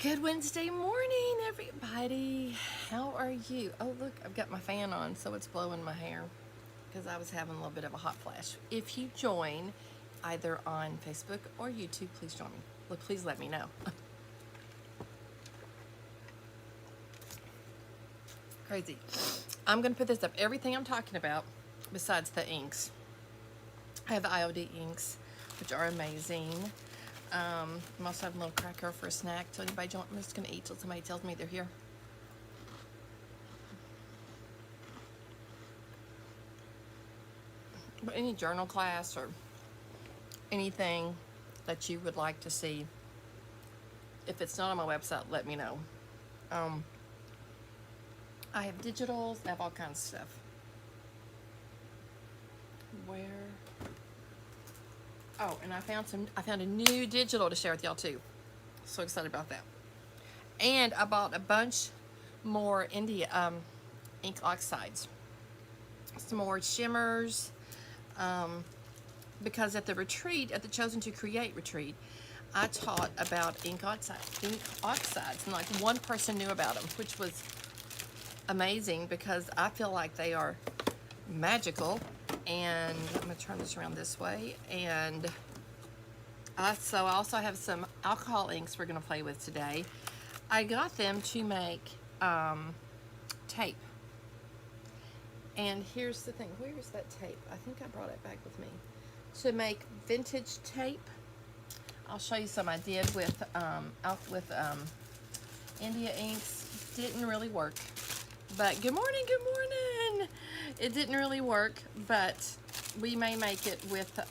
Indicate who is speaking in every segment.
Speaker 1: Good Wednesday morning, everybody. How are you? Oh, look, I've got my fan on, so it's blowing my hair because I was having a little bit of a hot flash. If you join either on Facebook or YouTube, please join me. Look, please let me know. Crazy. I'm going to put this up. Everything I'm talking about, besides the inks. I have the IOD inks, which are amazing. I'm also having a little cracker for a snack. Tell anybody don't. I'm just gonna eat till somebody tells me they're here. But any journal class or anything that you would like to see, if it's not on my website, let me know. I have digitals. I have all kinds of stuff. Where? Oh, and I found a new digital to share with y'all too. So excited about that. And I bought a bunch more India ink oxides. Some more shimmers. Because at the retreat, at the Chosen to Create retreat, I taught about ink oxides, and like one person knew about them, which was amazing because I feel like they are magical. And I'm gonna turn this around this way. And so I also have some alcohol inks we're gonna play with today. I got them to make tape. And here's the thing, where is that tape? I think I brought it back with me. To make vintage tape. I'll show you some I did with India inks. Didn't really work. But good morning, good morning. It didn't really work, but we may make it with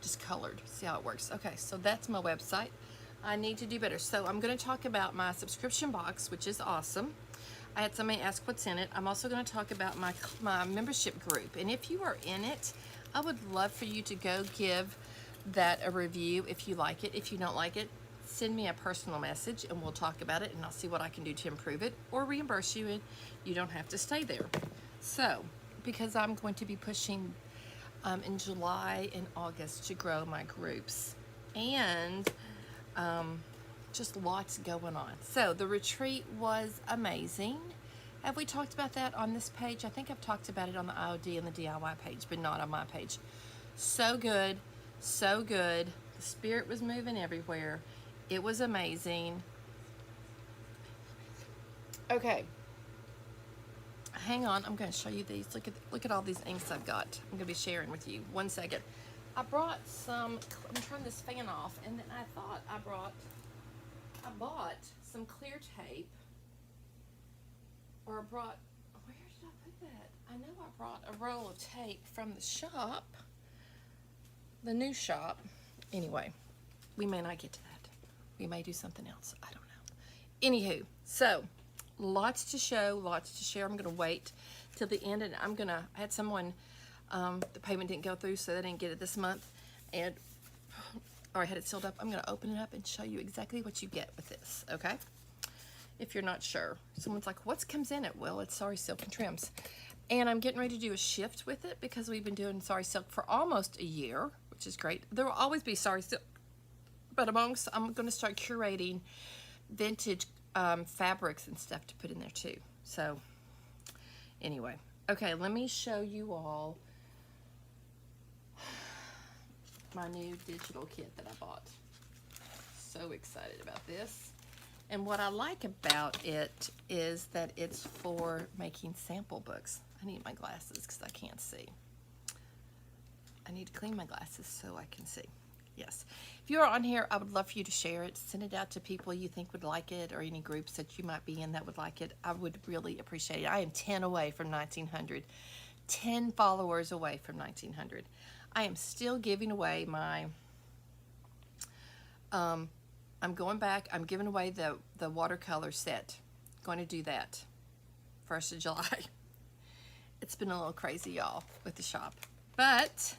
Speaker 1: just colored. See how it works. Okay, so that's my website. I need to do better. So I'm going to talk about my subscription box, which is awesome. I had somebody ask what's in it. I'm also going to talk about my membership group. And if you are in it, I would love for you to go give that a review if you like it. If you don't like it, send me a personal message and we'll talk about it and I'll see what I can do to improve it or reimburse you, and you don't have to stay there. So, because I'm going to be pushing in July and August to grow my groups, and just lots going on. So the retreat was amazing. Have we talked about that on this page? I think I've talked about it on the IOD and the DIY page, but not on my page. So good, so good. The spirit was moving everywhere. It was amazing. Okay, hang on. I'm going to show you these. Look at all these inks I've got. I'm going to be sharing with you. 1 second. I brought some. Let me turn this fan off, and then I thought I bought some clear tape, or I brought. Where did I put that? I know I brought a roll of tape from the shop, the new shop. Anyway, we may not get to that. We may do something else. I don't know. Anywho, so lots to show, lots to share. I'm going to wait till the end, and I had someone, the payment didn't go through, so they didn't get it this month, and or I had it sealed up. I'm going to open it up and show you exactly what you get with this, okay? If you're not sure. Someone's like, what comes in it? Well, it's Sari Silk and Trims. And I'm getting ready to do a shift with it because we've been doing Sari Silk for almost a year, which is great. There will always be Sari Silk, but I'm going to start curating vintage fabrics and stuff to put in there too. So anyway, okay, let me show you all my new digital kit that I bought. So excited about this. And what I like about it is that it's for making sample books. I need my glasses because I can't see. I need to clean my glasses so I can see. Yes. If you're on here, I would love for you to share it. Send it out to people you think would like it, or any groups that you might be in that would like it. I would really appreciate it. I am 10 away from 1,900. 10 followers away from 1,900. I am still giving away my, I'm going back, I'm giving away the watercolor set. Going to do that 1st of July. It's been a little crazy, y'all, with the shop. But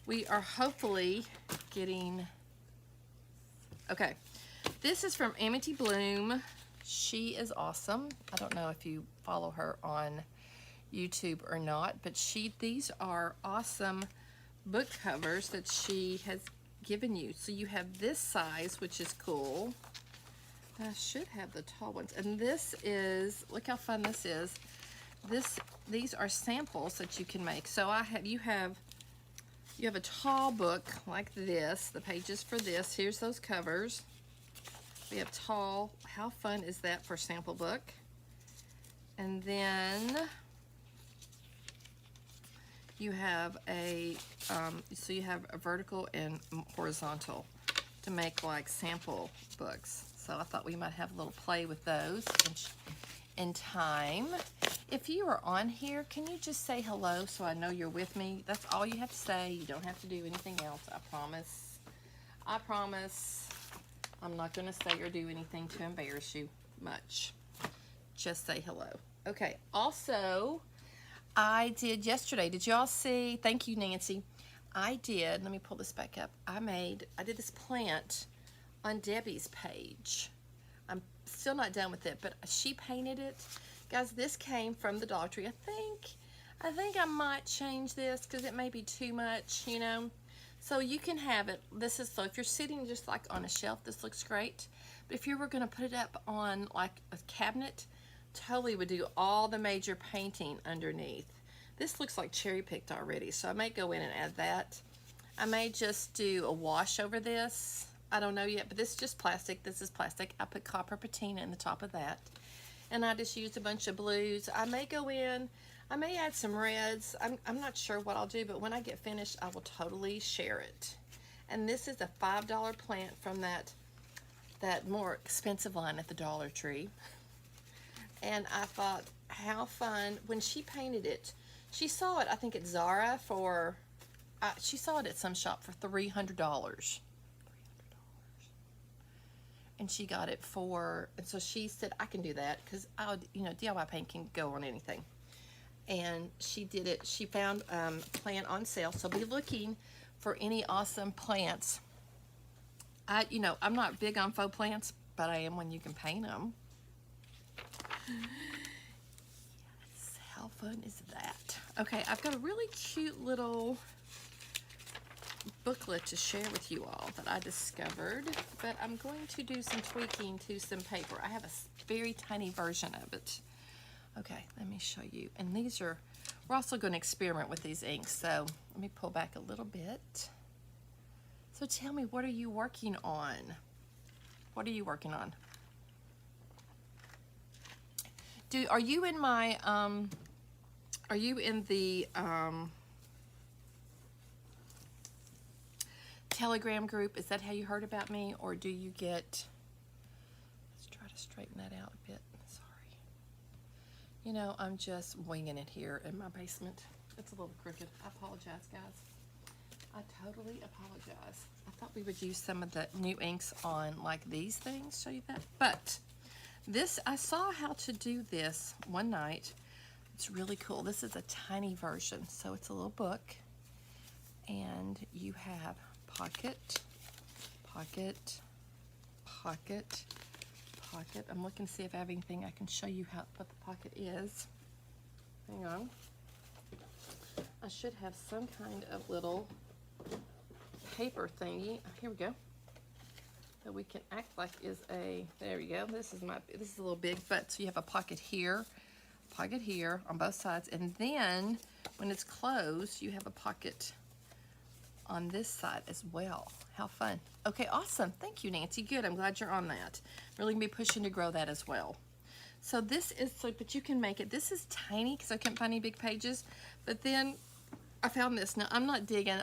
Speaker 1: we are hopefully getting, okay, this is from Amity Bloom. She is awesome. I don't know if you follow her on YouTube or not, but these are awesome book covers that she has given you. So you have this size, which is cool. I should have the tall ones. And this is, look how fun this is. These are samples that you can make. So you have a tall book like this, the pages for this. Here's those covers. We have tall. How fun is that for sample book? And then you have so you have a vertical and horizontal to make like sample books. So I thought we might have a little play with those in time. If you are on here, can you just say hello so I know you're with me? That's all you have to say. You don't have to do anything else. I promise. I promise. I'm not going to say or do anything to embarrass you much. Just say hello. Okay. Also, I did yesterday. Did y'all see? Thank you, Nancy. I did. Let me pull this back up. I did this plant on Debbie's page. I'm still not done with it, but she painted it. Guys, this came from the Dollar Tree. I think I might change this because it may be too much, you know. So you can have it. So if you're sitting just like on a shelf, this looks great. But if you were going to put it up on like a cabinet, totally would do all the major painting underneath. This looks like cherry picked already, so I may go in and add that. I may just do a wash over this. I don't know yet, but this is just plastic. This is plastic. I put copper patina in the top of that. And I just used a bunch of blues. I may go in, I may add some reds. I'm not sure what I'll do, but when I get finished, I will totally share it. And this is a $5 plant from that more expensive line at the Dollar Tree. And I thought, how fun. When she painted it, she saw it, I think, at Zara for, she saw it at some shop for $300. And she got it and so she said, I can do that, because DIY paint can go on anything. And she did it. She found a plant on sale, so be looking for any awesome plants. I'm not big on faux plants, but I am when you can paint them. Yes, how fun is that? Okay, I've got a really cute little booklet to share with you all that I discovered, but I'm going to do some tweaking to some paper. I have a very tiny version of it. Okay, let me show you. And we're also going to experiment with these inks, so let me pull back a little bit. So tell me, what are you working on? What are you working on? Are you in my, are you in the, Telegram group? Is that how you heard about me, or do you get, let's try to straighten that out a bit. Sorry. I'm just winging it here in my basement. It's a little crooked. I apologize, guys. I totally apologize. I thought we would use some of the new inks on like these things, show you that. But I saw how to do this one night. It's really cool. This is a tiny version, so it's a little book. And you have pocket, pocket, pocket, pocket. I'm looking to see if I have anything I can show you what the pocket is. Hang on. I should have some kind of little paper thingy. Here we go. That we can act like is there we go. This is a little big, but so you have a pocket here on both sides, and then when it's closed, you have a pocket on this side as well. How fun. Okay, awesome. Thank you, Nancy. Good. I'm glad you're on that. Really gonna be pushing to grow that as well. So this is, but you can make it. This is tiny because I couldn't find any big pages, but then I found this. Now,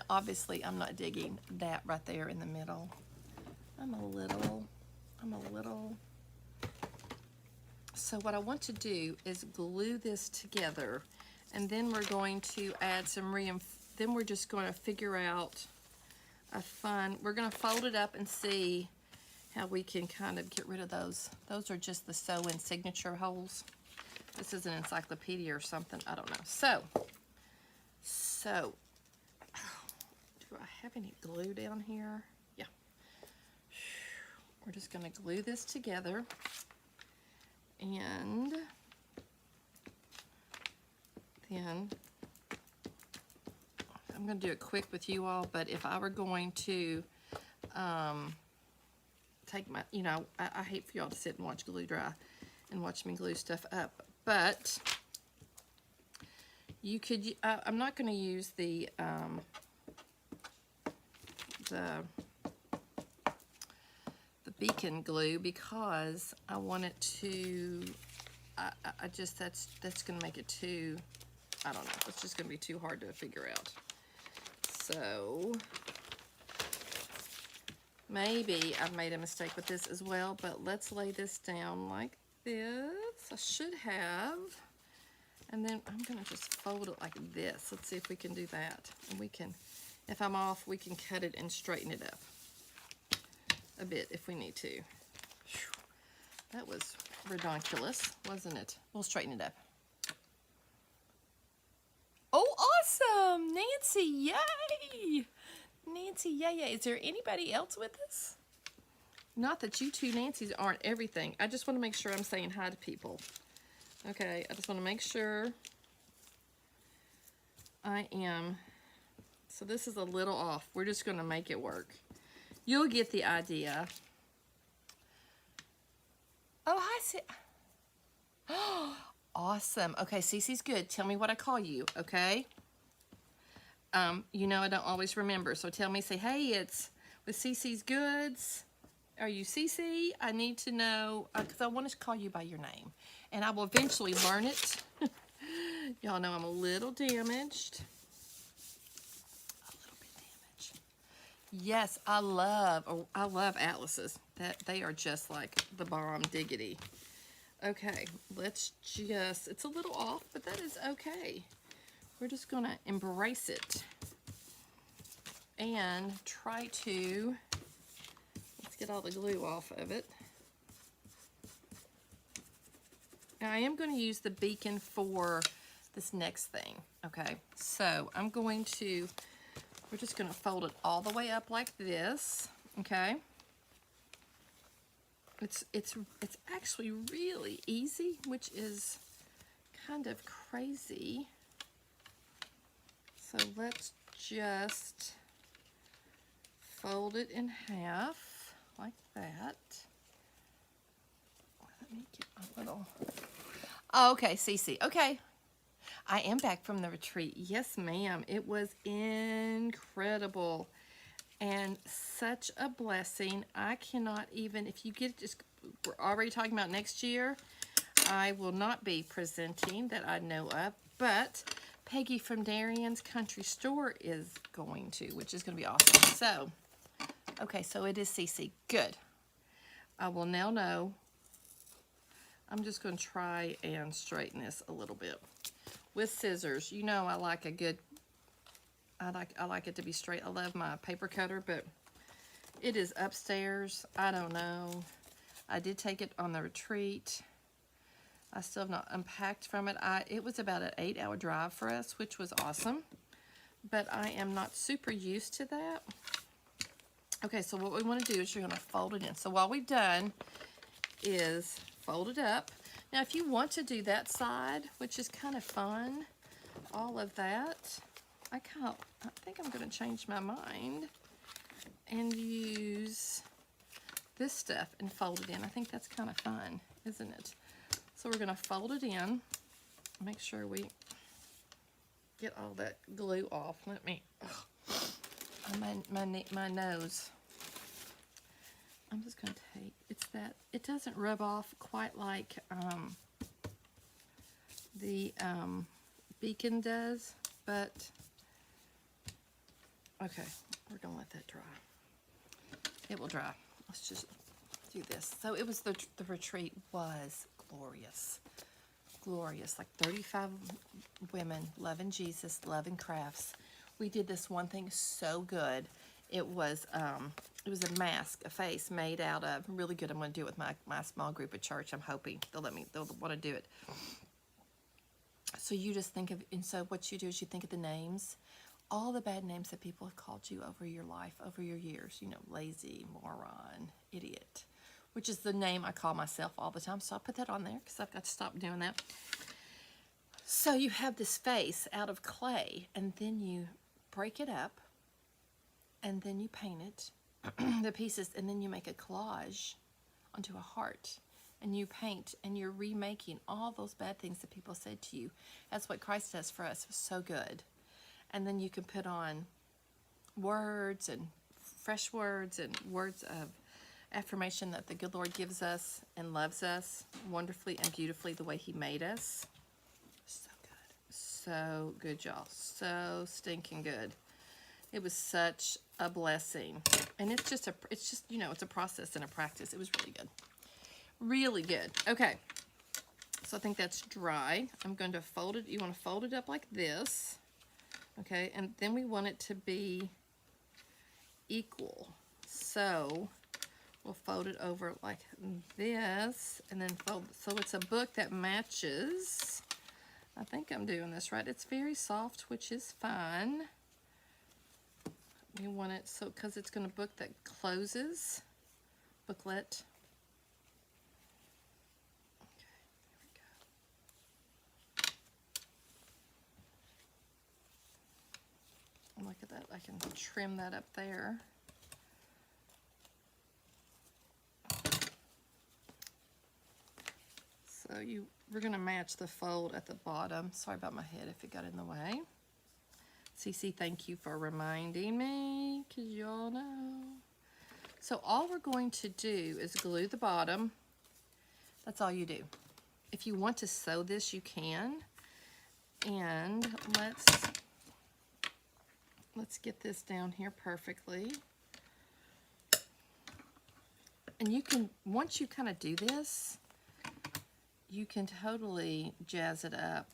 Speaker 1: obviously I'm not digging that right there in the middle. I'm a little. So what I want to do is glue this together, and then we're going to add some then we're just going to figure out we're going to fold it up and see how we can kind of get rid of those. Those are just the sew-in signature holes. This is an encyclopedia or something, I don't know. So, do I have any glue down here? Yeah. We're just going to glue this together, and then I'm I'm going to do it quick with you all, but if I were going to take my, you know, I hate for y'all to sit and watch glue dry and watch me glue stuff up, but you could, I'm not going to use the beacon glue because I want it to, I just, that's going to make it too, I don't know, it's just going to be too hard to figure out. So maybe I've made a mistake with this as well, but let's lay this down like this. I should have. And then I'm going to just fold it like this. Let's see if we can do that. And we can, if I'm off, we can cut it and straighten it up a bit if we need to. Whew. That was redonkulous, wasn't it? We'll straighten it up. Oh, awesome! Nancy, yay! Nancy, yay. Is there anybody else with us? Not that you two Nancys aren't everything. I just want to make sure I'm saying hi to people. Okay, I just want to make sure I am. So this is a little off. We're just going to make it work. You'll get the idea. Oh, hi, Oh, awesome. Okay, Cece's good. Tell me what I call you, okay? You know I don't always remember, so tell me, say, hey, it's with Cece's Goods. Are you Cece? I need to know, because I want to call you by your name. And I will eventually learn it. Y'all know I'm a little damaged. A little bit damaged. Yes, I love atlases. They are just like the bomb diggity. Okay, let's just, it's a little off, but that is okay. We're just going to embrace it and try to, let's get all the glue off of it. Now, I am going to use the beacon for this next thing, okay? So I'm going to, we're just going to fold it all the way up like this, okay? It's actually really easy, which is kind of crazy. So let's just fold it in half like that. Let me get a little. Oh, okay, Cece. Okay. I am back from the retreat. Yes, ma'am. It was incredible and such a blessing. I cannot even, if you get just, we're already talking about next year. I will not be presenting that I know of, but Peggy from Darian's Country Store is going to, which is going to be awesome. So, okay, so it is Cece. Good. I will now know. I'm just going to try and straighten this a little bit with scissors. You know I like a good, I like it to be straight. I love my paper cutter, but it is upstairs. I don't know. I did take it on the retreat. I still have not unpacked from it. It was about an 8-hour drive for us, which was awesome. But I am not super used to that. Okay, so what we want to do is you're going to fold it in. So what we've done is fold it up. Now, if you want to do that side, which is kind of fun, all of that, I think I'm going to change my mind and use this stuff and fold it in. I think that's kind of fun, isn't it? So we're going to fold it in. Make sure we get all that glue off. Let me, my nose. I'm just going to take, it's that, it doesn't rub off quite like the beacon does, but okay, we're going to let that dry. It will dry. Let's just do this. So it was the retreat was glorious. Glorious. Like 35 women loving Jesus, loving crafts. We did this one thing so good. It was a mask, a face made out of, really good. I'm going to do it with my small group at church. I'm hoping they'll want to do it. So you just think of, and so what you do is you think of the names, all the bad names that people have called you over your life, over your years, you know, lazy, moron, idiot, which is the name I call myself all the time. So I put that on there because I've got to stop doing that. So you have this face out of clay, and then you break it up, and then you paint it, the pieces, and then you make a collage onto a heart. And you paint, and you're remaking all those bad things that people said to you. That's what Christ does for us. It was so good. And then you can put on words and fresh words and words of affirmation that the good Lord gives us and loves us wonderfully and beautifully the way He made us. So good. So good, y'all. So stinking good. It was such a blessing. And it's just, you know, it's a process and a practice. It was really good. Really good. Okay. So I think that's dry. I'm going to fold it. You want to fold it up like this. Okay. And then we want it to be equal. So we'll fold it over like this and then fold. So it's a book that matches. I think I'm doing this right. It's very soft, which is fine. We want it so, because it's going to book that closes. Booklet. Look at that, I can trim that up there. So we're gonna match the fold at the bottom. Sorry about my head if it got in the way. Cece, thank you for reminding me, cause y'all know. So all we're going to do is glue the bottom. That's all you do. If you want to sew this, you can. And let's get this down here perfectly. And you can, once you kind of do this, you can totally jazz it up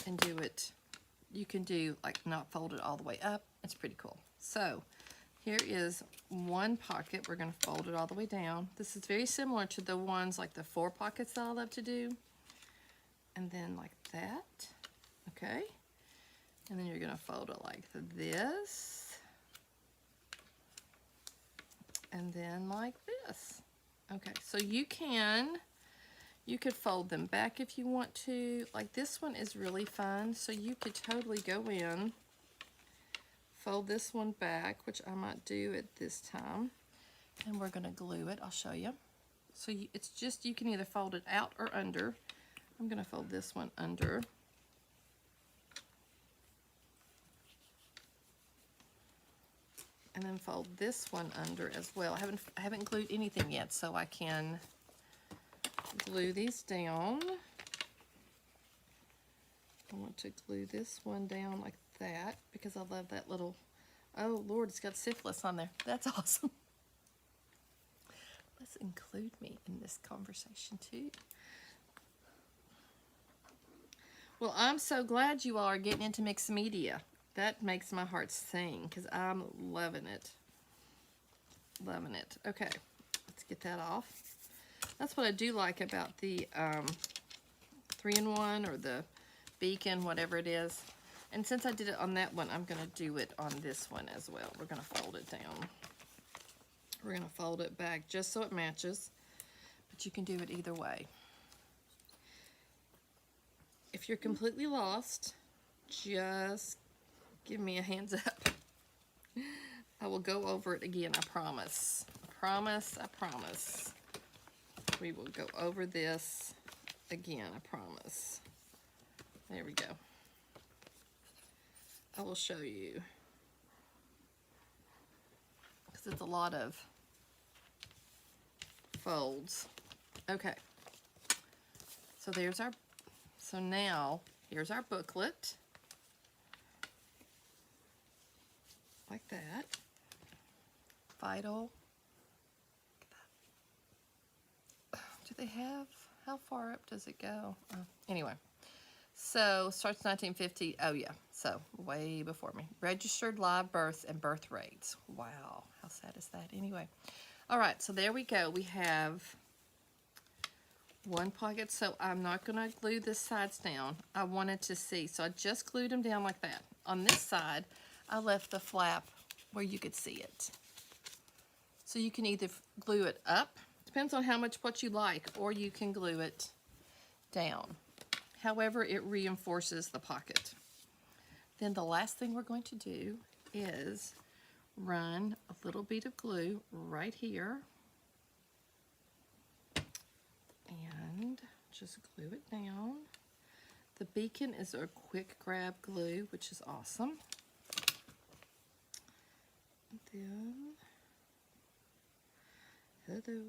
Speaker 1: and do it. You can do like not fold it all the way up. It's pretty cool. So here is one pocket. We're going to fold it all the way down. This is very similar to the ones like the 4 pockets that I love to do. And then like that. Okay. And then you're going to fold it like this. And then like this. Okay, so you could fold them back if you want to. Like this one is really fun. So you could totally go in, fold this one back, which I might do at this time. And we're going to glue it. I'll show you. So it's just, you can either fold it out or under. I'm going to fold this one under. And then fold this one under as well. I haven't glued anything yet, so I can glue these down. I want to glue this one down like that because I love that little, oh Lord, it's got syphilis on there. That's awesome. Let's include me in this conversation too. Well, I'm so glad you all are getting into mixed media. That makes my heart sing because I'm loving it. Loving it. Okay, let's get that off. That's what I do like about the 3-in-1 or the Beacon, whatever it is. And since I did it on that one, I'm going to do it on this one as well. We're going to fold it down. We're going to fold it back just so it matches. But you can do it either way. If you're completely lost, just give me a hands up. I will go over it again, I promise. I promise, I promise. We will go over this again, I promise. There we go. I will show you. Because it's a lot of folds. Okay. So there's our, so now, here's our booklet. Like that. Vital. Do they have, how far up does it go? Anyway, so starts 1950. Oh yeah, so way before me. Registered live births and birth rates. Wow, how sad is that? Anyway, all right, so there we go. We have one pocket. So I'm not gonna glue this sides down. I wanted to see, so I just glued them down like that. On this side, I left the flap where you could see it. So you can either glue it up, depends on how much what you like, or you can glue it down. However, it reinforces the pocket. Then the last thing we're going to do is run a little bit of glue right here and just glue it down. The beacon is a quick grab glue, which is awesome. And then, hello.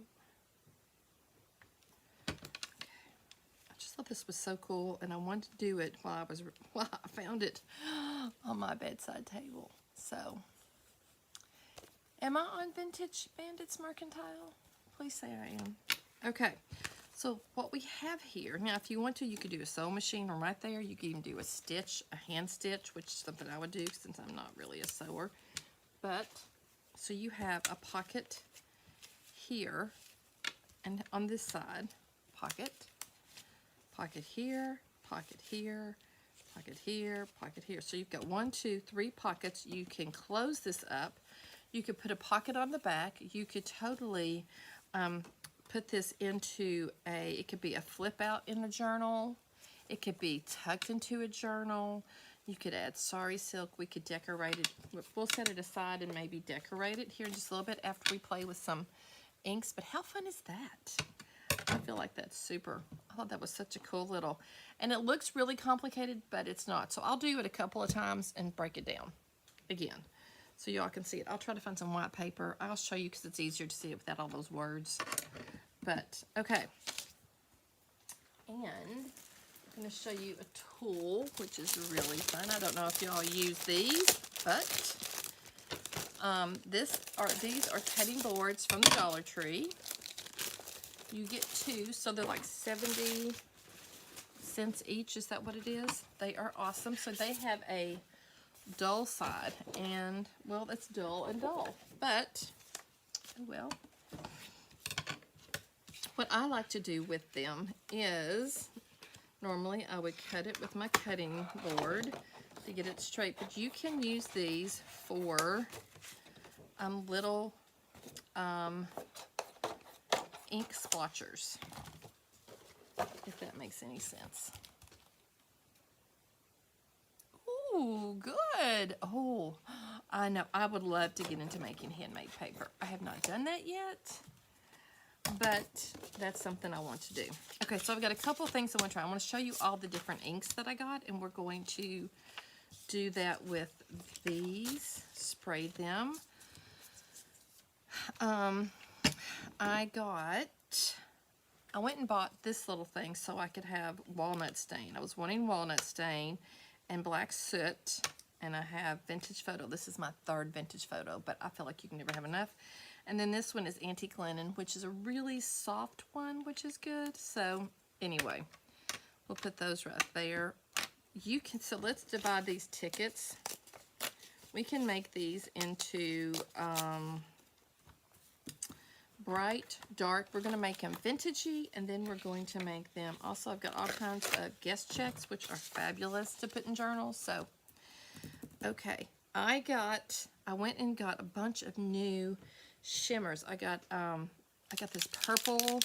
Speaker 1: I just thought this was so cool, and I wanted to do it while I found it on my bedside table. So, am I on Vintage Bandits Mercantile? Please say I am. Okay. So what we have here, now if you want to, you could do a sewing machine, or right there, you can even do a stitch, a hand stitch, which is something I would do since I'm not really a sewer. But, so you have a pocket here, and on this side, pocket here, pocket here, pocket here, pocket here. So you've got 1, 2, 3 pockets. You can close this up. You could put a pocket on the back. You could totally put this into it could be a flip out in a journal. It could be tucked into a journal. You could add sari silk. We could decorate it. We'll set it aside and maybe decorate it here in just a little bit after we play with some inks. But how fun is that? I feel like that's super. I thought that was such a cool little, and it looks really complicated, but it's not. So I'll do it a couple of times and break it down again, so y'all can see it. I'll try to find some white paper. I'll show you because it's easier to see it without all those words. But, okay. And I'm going to show you a tool, which is really fun. I don't know if y'all use these, but these are cutting boards from the Dollar Tree. You get 2, so they're like 70 cents each. Is that what it is? They are awesome. So they have a dull side, and well, it's dull and dull, but well, what I like to do with them is normally I would cut it with my cutting board to get it straight, but you can use these for little ink splotchers, if that makes any sense. Ooh, good. Oh, I know. I would love to get into making handmade paper. I have not done that yet, but that's something I want to do. Okay, so I've got a couple of things I want to try. I want to show you all the different inks that I got, and we're going to do that with these. Spray them. I went and bought this little thing so I could have walnut stain. I was wanting walnut stain and black soot, and I have vintage photo. This is my 3rd vintage photo, but I feel like you can never have enough. And then this one is antique linen, which is a really soft one, which is good. So anyway, we'll put those right there. So let's divide these tickets. We can make these into bright, dark. We're going to make them vintagey, and then we're going to make them, also I've got all kinds of guest checks, which are fabulous to put in journals. So, okay, I went and got a bunch of new shimmers. I got this purple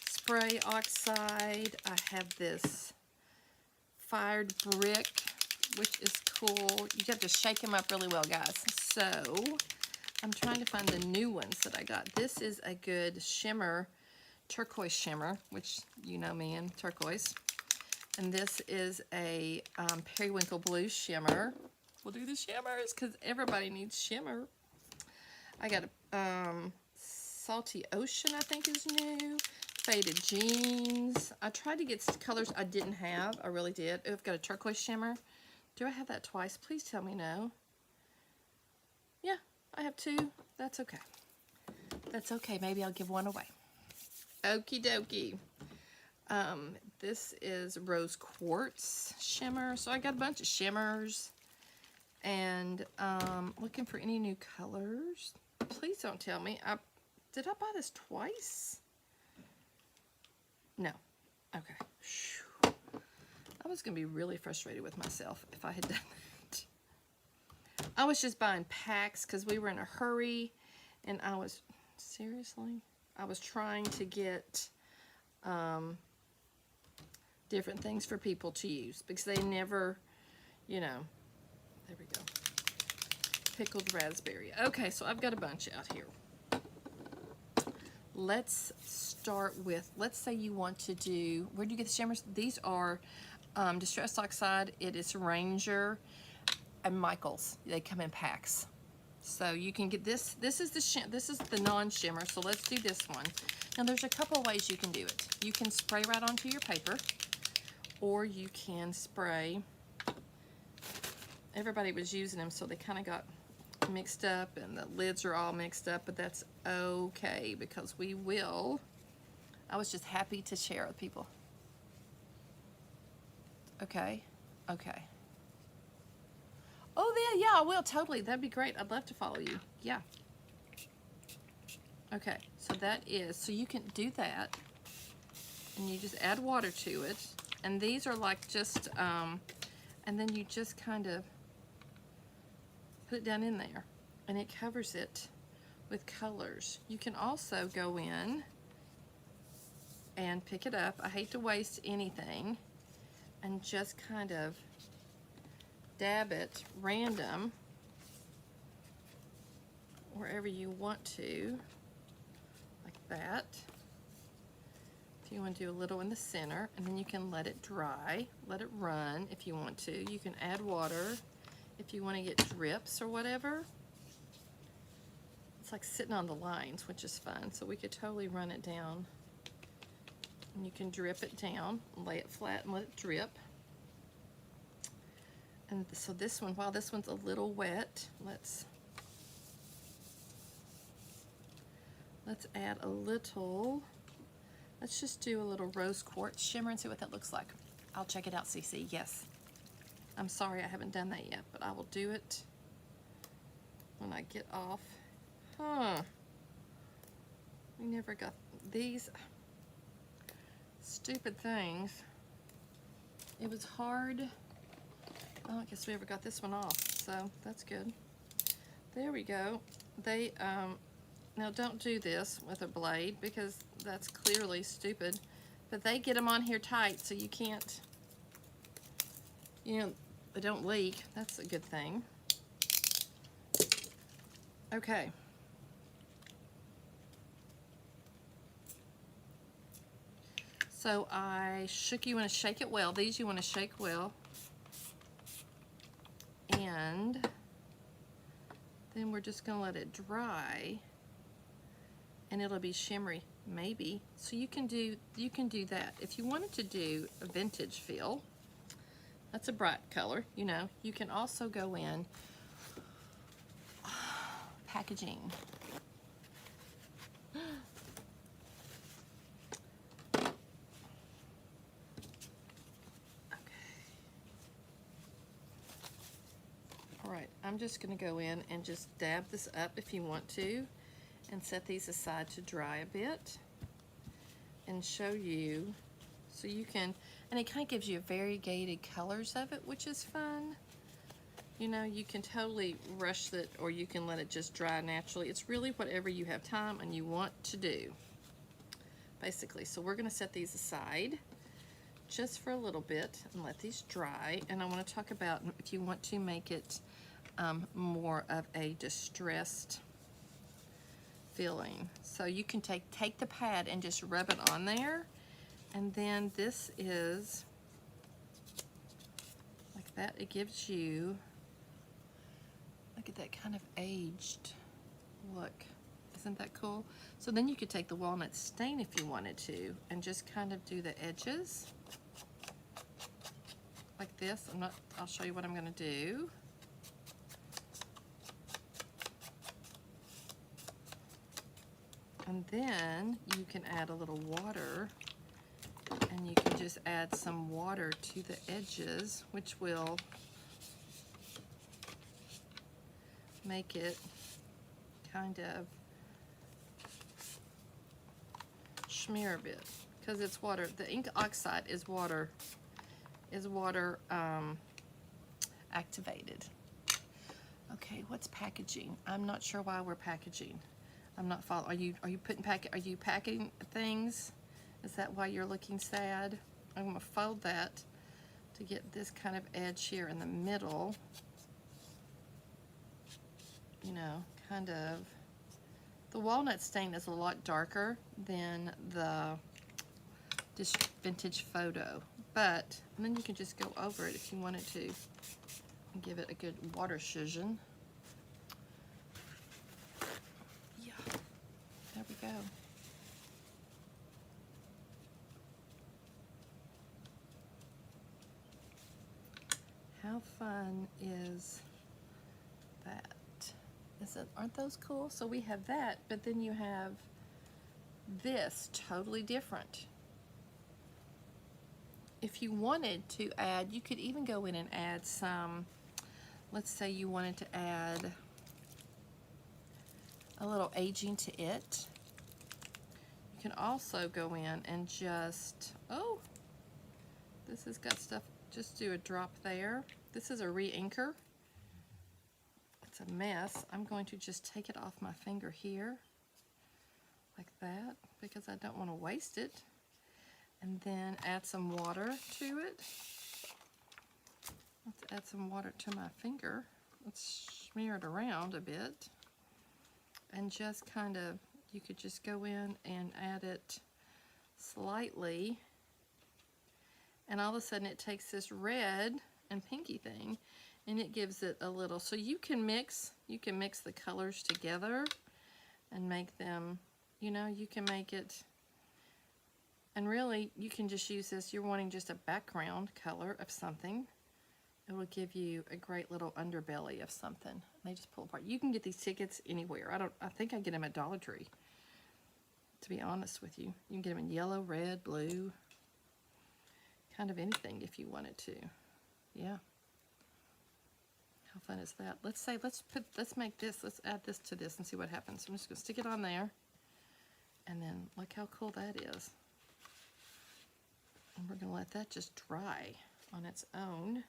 Speaker 1: spray oxide. I have this fired brick, which is cool. You have to shake them up really well, guys. So I'm trying to find the new ones that I got. This is a good shimmer, turquoise shimmer, which you know me and turquoise. And this is a periwinkle blue shimmer. We'll do the shimmers because everybody needs shimmer. I got a salty ocean, I think is new. Faded jeans. I tried to get colors I didn't have. I really did. I've got a turquoise shimmer. Do I have that twice? Please tell me no. Yeah, I have 2. That's okay. That's okay. Maybe I'll give one away. Okie dokie. This is rose quartz shimmer. So I got a bunch of shimmers. And looking for any new colors. Please don't tell me. Did I buy this twice? No. Okay. Whew. I was going to be really frustrated with myself if I had done that. I was just buying packs because we were in a hurry, and I was, seriously? I was trying to get different things for people to use because they never, you know, There we go. Pickled raspberry. Okay, so I've got a bunch out here. Let's start with, let's say you want to do, where do you get the shimmers? These are Distress Oxide. It is Ranger and Michaels. They come in packs. So you can get this. This is the non-shimmer. So let's do this one. Now there's a couple ways you can do it. You can spray right onto your paper, or you can spray. Everybody was using them, so they kind of got mixed up and the lids are all mixed up, but that's okay because we will. I was just happy to share with people. Okay. Oh yeah, I will, totally. That'd be great. I'd love to follow you. Yeah. Okay, so that is, so you can do that and you just add water to it. And these are like just, and then you just kind of put it down in there and it covers it with colors. You can also go in and pick it up. I hate to waste anything, and just kind of dab it random wherever you want to, like that. If you want to do a little in the center, and then you can let it dry, let it run if you want to. You can add water if you want to get drips or whatever. It's like sitting on the lines, which is fun. So we could totally run it down. And you can drip it down, lay it flat and let it drip. And so this one, while this one's a little wet, let's add a little, let's just do a little rose quartz shimmer and see what that looks like. I'll check it out, CC, yes. I'm sorry I haven't done that yet, but I will do it when I get off. We never got these stupid things. It was hard. Oh, I guess we ever got this one off, so that's good. There we go. They, now don't do this with a blade because that's clearly stupid, but they get them on here tight so you can't, you know, they don't leak. That's a good thing. Okay. So I shook, you want to shake it well. These you want to shake well. And then we're just going to let it dry and it'll be shimmery, maybe. So you can do that. If you wanted to do a vintage feel, that's a bright color, you know. You can also go in packaging. Alright, I'm just going to go in and just dab this up if you want to and set these aside to dry a bit and show you so you can, and it kind of gives you variegated colors of it, which is fun. You know, you can totally rush it or you can let it just dry naturally. It's really whatever you have time and you want to do, basically. So we're going to set these aside just for a little bit and let these dry. And I want to talk about if you want to make it more of a distressed feeling. So you can take the pad and just rub it on there. And then this is like that. It gives you, look at that kind of aged look. Isn't that cool? So then you could take the walnut stain if you wanted to and just kind of do the edges like this. I'll show you what I'm going to do. And then you can add a little water and you can just add some water to the edges, which will make it kind of smear a bit because it's water. The ink oxide is water activated. Okay, what's packaging? I'm not sure why we're packaging. I'm not following. Are you packing things? Is that why you're looking sad? I'm gonna fold that to get this kind of edge here in the middle. you know, kind of, the walnut stain is a lot darker than the this vintage photo, but then you can just go over it if you wanted to and give it a good water scission. Yeah, there we go. How fun is that? Aren't those cool? So we have that, but then you have this totally different. If you wanted to add, you could even go in and add some, let's say you wanted to add a little aging to it. You can also go in and just, oh, this has got stuff, just do a drop there. This is a re-inker. It's a mess. I'm going to just take it off my finger here, like that, because I don't want to waste it. And then add some water to it. Let's add some water to my finger. Let's smear it around a bit. And just kind of, you could just go in and add it slightly. And all of a sudden it takes this red and pinky thing and it gives it a little, so you can mix the colors together and make them, you know, you can make it. And really, you can just use this. You're wanting just a background color of something. It will give you a great little underbelly of something. They just pull apart. You can get these tickets anywhere. I think I get them at Dollar Tree, to be honest with you. You can get them in yellow, red, blue, kind of anything if you wanted to. Yeah. How fun is that? Let's make this, let's add this to this and see what happens. I'm just gonna stick it on there. And then look how cool that is. And we're going to let that just dry on its own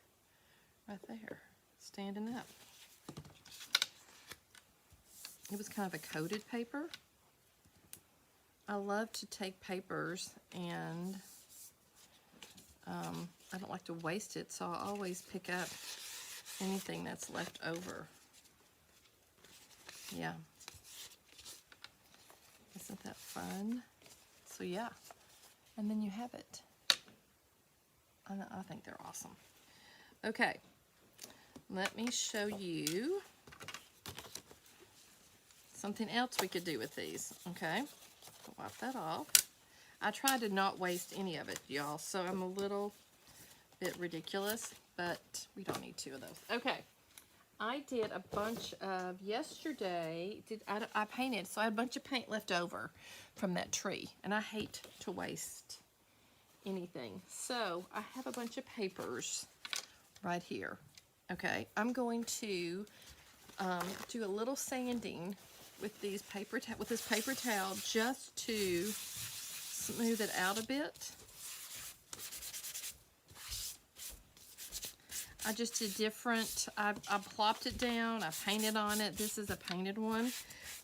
Speaker 1: right there, standing up. It was kind of a coated paper. I love to take papers and I don't like to waste it, so I always pick up anything that's left over. Yeah. Isn't that fun? So yeah, and then you have it. I think they're awesome. Okay, let me show you something else we could do with these. Okay, wipe that off. I try to not waste any of it, y'all, so I'm a little bit ridiculous, but we don't need 2 of those. Okay, I did a bunch of, yesterday, I painted, so I had a bunch of paint left over from that tree, and I hate to waste anything. So I have a bunch of papers right here. Okay, I'm going to do a little sanding with these with this paper towel just to smooth it out a bit. I just did different, I plopped it down, I painted on it. This is a painted one.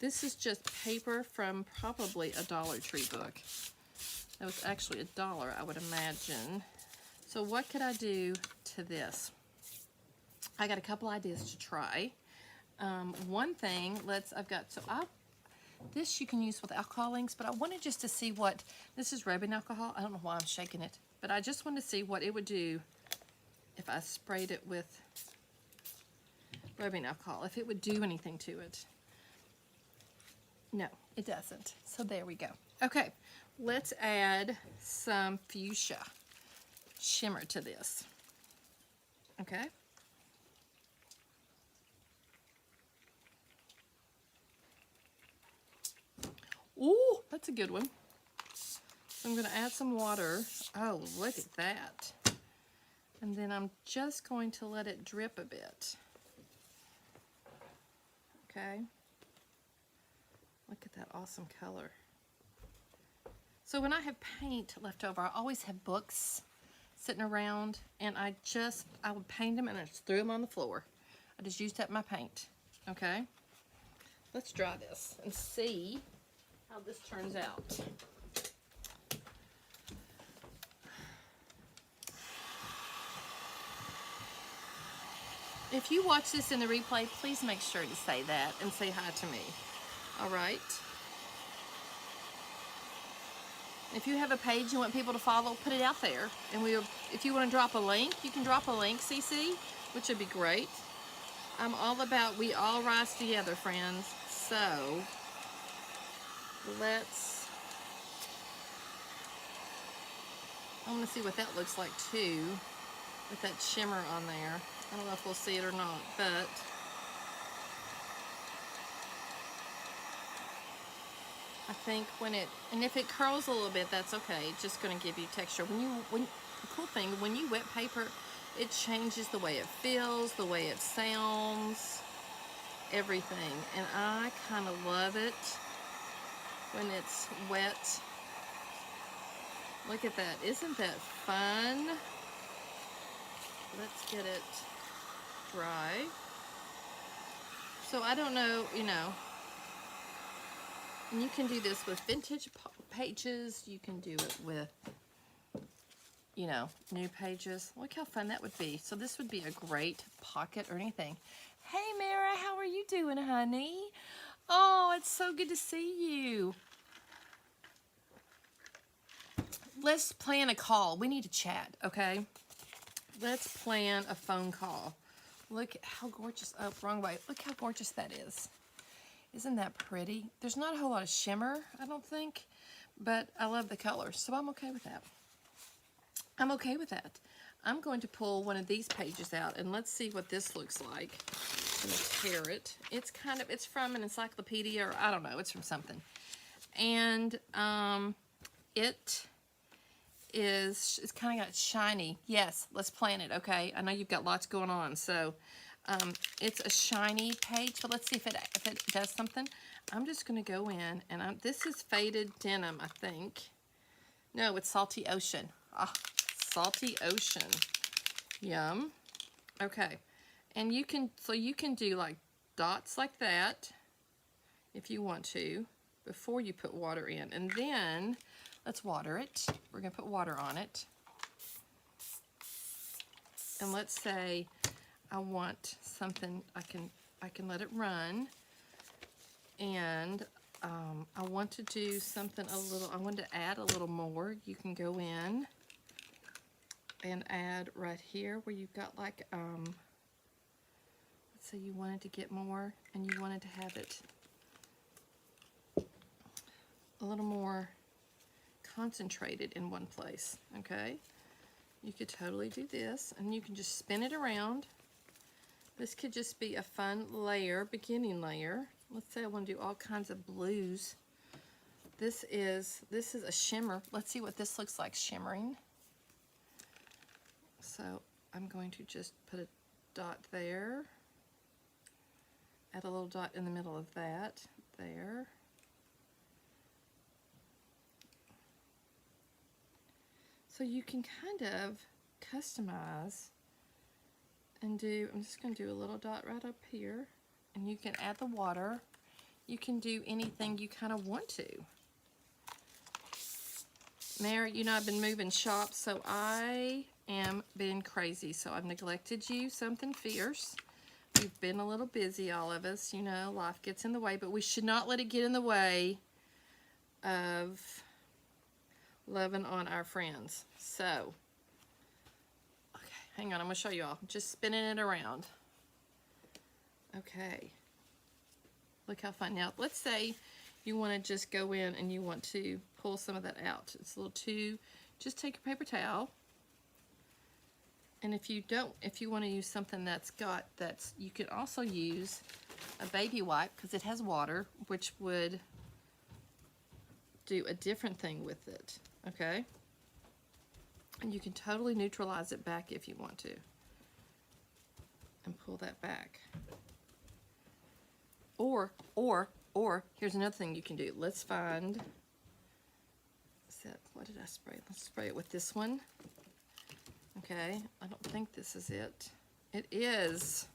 Speaker 1: This is just paper from probably a Dollar Tree book. That was actually $1, I would imagine. So what could I do to this? I got a couple ideas to try. One thing, this you can use with alcohol inks, but I wanted just to see what, this is rubbing alcohol. I don't know why I'm shaking it, but I just wanted to see what it would do if I sprayed it with rubbing alcohol, if it would do anything to it. No, it doesn't. So there we go. Okay, let's add some fuchsia shimmer to this. Okay. Ooh, that's a good one. So I'm going to add some water. Oh, look at that. And then I'm just going to let it drip a bit. Okay. Look at that awesome color. So when I have paint left over, I always have books sitting around, and I would paint them and I just threw them on the floor. I just used up my paint. Okay. Let's dry this and see how this turns out. If you watch this in the replay, please make sure to say that and say hi to me. All right. If you have a page you want people to follow, put it out there. And if you want to drop a link, you can drop a link, CC, which would be great. I'm all about we all rise together, friends. So I want to see what that looks like too, with that shimmer on there. I don't know if we'll see it or not, but I think and if it curls a little bit, that's okay. It's just going to give you texture. The cool thing, when you wet paper, it changes the way it feels, the way it sounds, everything. And I kind of love it when it's wet. Look at that. Isn't that fun? Let's get it dry. So I don't know, and you can do this with vintage pages. You can do it with, new pages. Look how fun that would be. So this would be a great pocket or anything. Hey, Mara, how are you doing, honey? Oh, it's so good to see you. Let's plan a call. We need to chat, okay? Let's plan a phone call. Look how gorgeous. Oh, wrong way. Look how gorgeous that is. Isn't that pretty? There's not a whole lot of shimmer, I don't think, but I love the colors, so I'm okay with that. I'm okay with that. I'm going to pull one of these pages out, and let's see what this looks like. I'm going to tear it. It's from an encyclopedia, or I don't know, it's from something. And it's kind of got shiny. Yes, let's plan it, okay? I know you've got lots going on, so it's a shiny page, but let's see if it does something. I'm just going to go in, and this is Faded Denim, I think. No, it's Salty Ocean. Ah, Salty Ocean. Yum. Okay, and you can do like dots like that if you want to before you put water in, and then let's water it. We're going to put water on it. And let's say I want something, I can let it run. And I want to do something I want to add a little more. You can go in and add right here where you've got like, let's say you wanted to get more and you wanted to have it a little more concentrated in one place, okay? You could totally do this, and you can just spin it around. This could just be a fun layer, beginning layer. Let's say I want to do all kinds of blues. This is a shimmer. Let's see what this looks like shimmering. So I'm going to just put a dot there. Add a little dot in the middle of that, there. So you can kind of customize and I'm just going to do a little dot right up here, and you can add the water. You can do anything you kind of want to. Mary, I've been moving shops, so I am being crazy, so I've neglected you something fierce. We've been a little busy, all of us, life gets in the way, but we should not let it get in the way of loving on our friends. So, okay, hang on, I'm going to show you all. Just spinning it around. Okay. Look how fun. Now, let's say you want to just go in and you want to pull some of that out. It's a little too, just take your paper towel. And if you want to use something you can also use a baby wipe because it has water, which would do a different thing with it. Okay, and you can totally neutralize it back if you want to, and pull that back. Or here's another thing you can do. Let's find. What did I spray? Let's spray it with this one. Okay, I don't think this is it. It is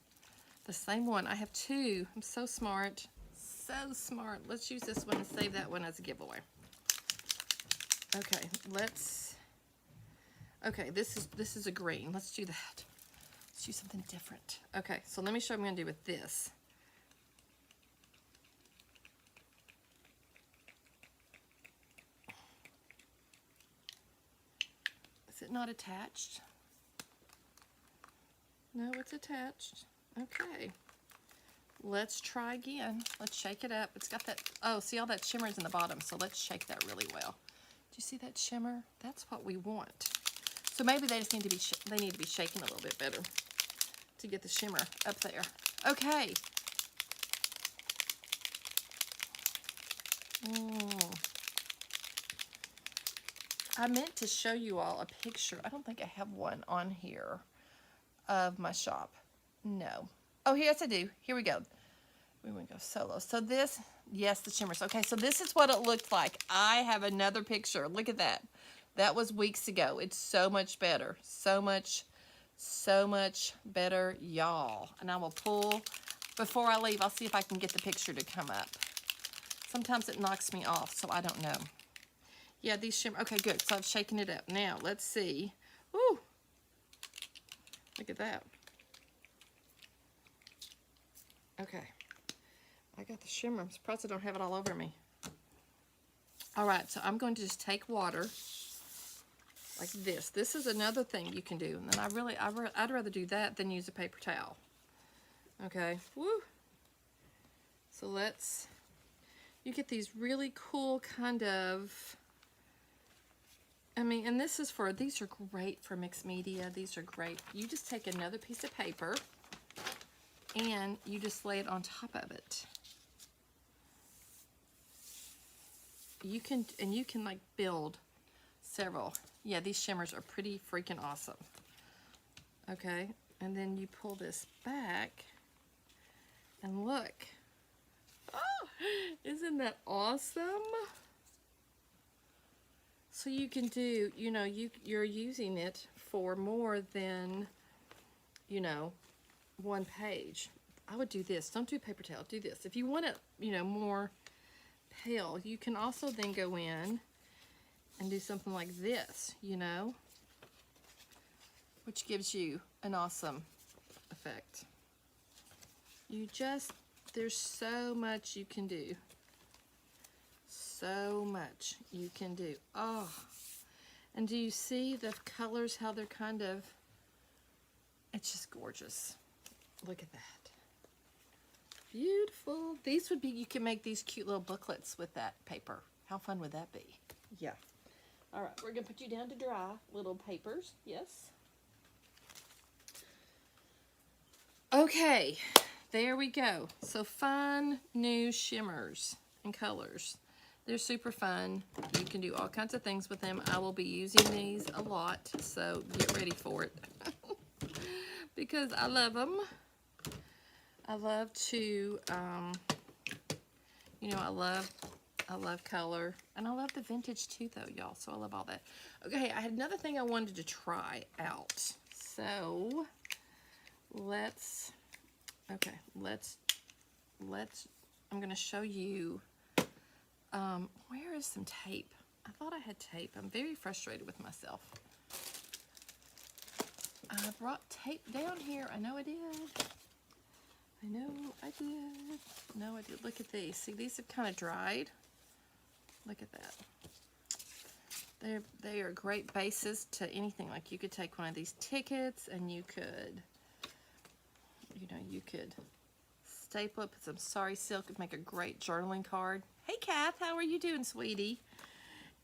Speaker 1: the same one. I have two. I'm so smart, so smart. Let's use this one and save that one as a giveaway. Okay, this is a green. Let's do that. Let's do something different. Okay, so let me show you what I'm gonna do with this. Is it not attached? No, it's attached. Okay. Let's try again. Let's shake it up. It's got that, oh, see all that shimmer's in the bottom, so let's shake that really well. Do you see that shimmer? That's what we want. So maybe they just need to be, they need to be shaken a little bit better to get the shimmer up there. Okay. I meant to show you all a picture. I don't think I have one on here of my shop. No. Oh, yes, I do. Here we go. We want to go solo. So this, yes, the shimmers. Okay, so this is what it looked like. I have another picture. Look at that. That was weeks ago. It's so much better. So much better, y'all. And I will pull, before I leave, I'll see if I can get the picture to come up. Sometimes it knocks me off, so I don't know. Yeah, these shimmer, okay, good. So I've shaken it up. Now, let's see. Ooh, look at that. Okay, I got the shimmer. I'm surprised I don't have it all over me. All right, so I'm going to just take water like this. This is another thing you can do. And then I'd rather do that than use a paper towel. Okay, woo. So you get these really cool kind of, I mean, and these are great for mixed media. These are great. You just take another piece of paper and you just lay it on top of it. You can like build several. Yeah, these shimmers are pretty freaking awesome. Okay, and then you pull this back and look. Oh, isn't that awesome? So you can do, you know, you're using it for more than, you know, one page. I would do this. Don't do paper towel. Do this. If you want it, you know, more pale, you can also then go in and do something like this, you know, which gives you an awesome effect. There's so much you can do. So much you can do. Oh, and do you see the colors, how they're kind of, it's just gorgeous. Look at that. Beautiful. These would be, you can make these cute little booklets with that paper. How fun would that be? Yeah. All right, we're gonna put you down to dry, little papers. Yes. Okay, there we go. So fun new shimmers and colors. They're super fun. You can do all kinds of things with them. I will be using these a lot, so get ready for it. Because I love them. I love to, you know, I love color. And I love the vintage too, though, y'all. So I love all that. Okay, I had another thing I wanted to try out. So, I'm going to show you, where is some tape? I thought I had tape. I'm very frustrated with myself. I brought tape down here. I know I did. No, I did. Look at these. See, these have kind of dried. Look at that. They are great bases to anything. Like you could take one of these tickets and you could, you know, you could staple it, put some sari silk, and make a great journaling card. Hey, Kath, how are you doing, sweetie?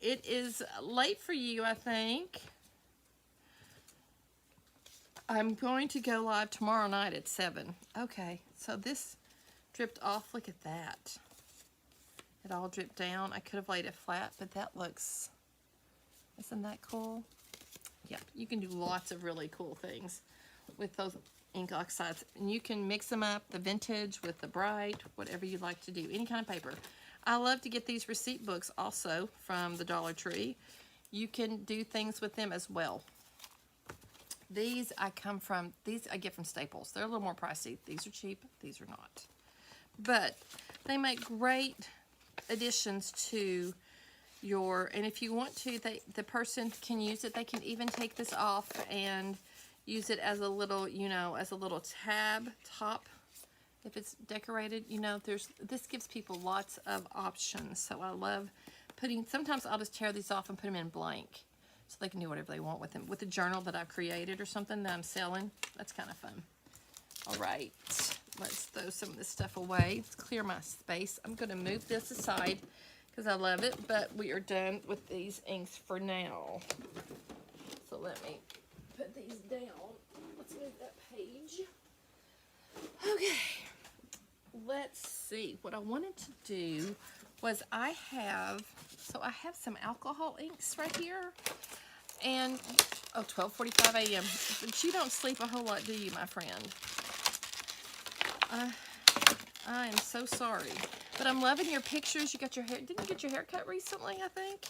Speaker 1: It is late for you, I think. I'm going to go live tomorrow night at 7. Okay, so this dripped off. Look at that. It all dripped down. I could have laid it flat, but that looks, isn't that cool? Yeah, you can do lots of really cool things with those ink oxides. And you can mix them up, the vintage with the bright, whatever you like to do, any kind of paper. I love to get these receipt books also from the Dollar Tree. You can do things with them as well. These I get from Staples. They're a little more pricey. These are cheap, these are not. But they make great additions to your, and if you want to, the person can use it. They can even take this off and use it as a little, you know, as a little tab top. If it's decorated, you know, this gives people lots of options. So I love putting, sometimes I'll just tear these off and put them in blank so they can do whatever they want with them. With a journal that I've created or something that I'm selling, that's kind of fun. All right, let's throw some of this stuff away. Let's clear my space. I'm going to move this aside because I love it, but we are done with these inks for now. So let me put these down. Let's move that page. Okay, let's see. What I wanted to do was I have some alcohol inks right here. And, oh, 12:45 a.m. But you don't sleep a whole lot, do you, my friend? I am so sorry. But I'm loving your pictures. You got your hair, didn't you get your hair cut recently, I think?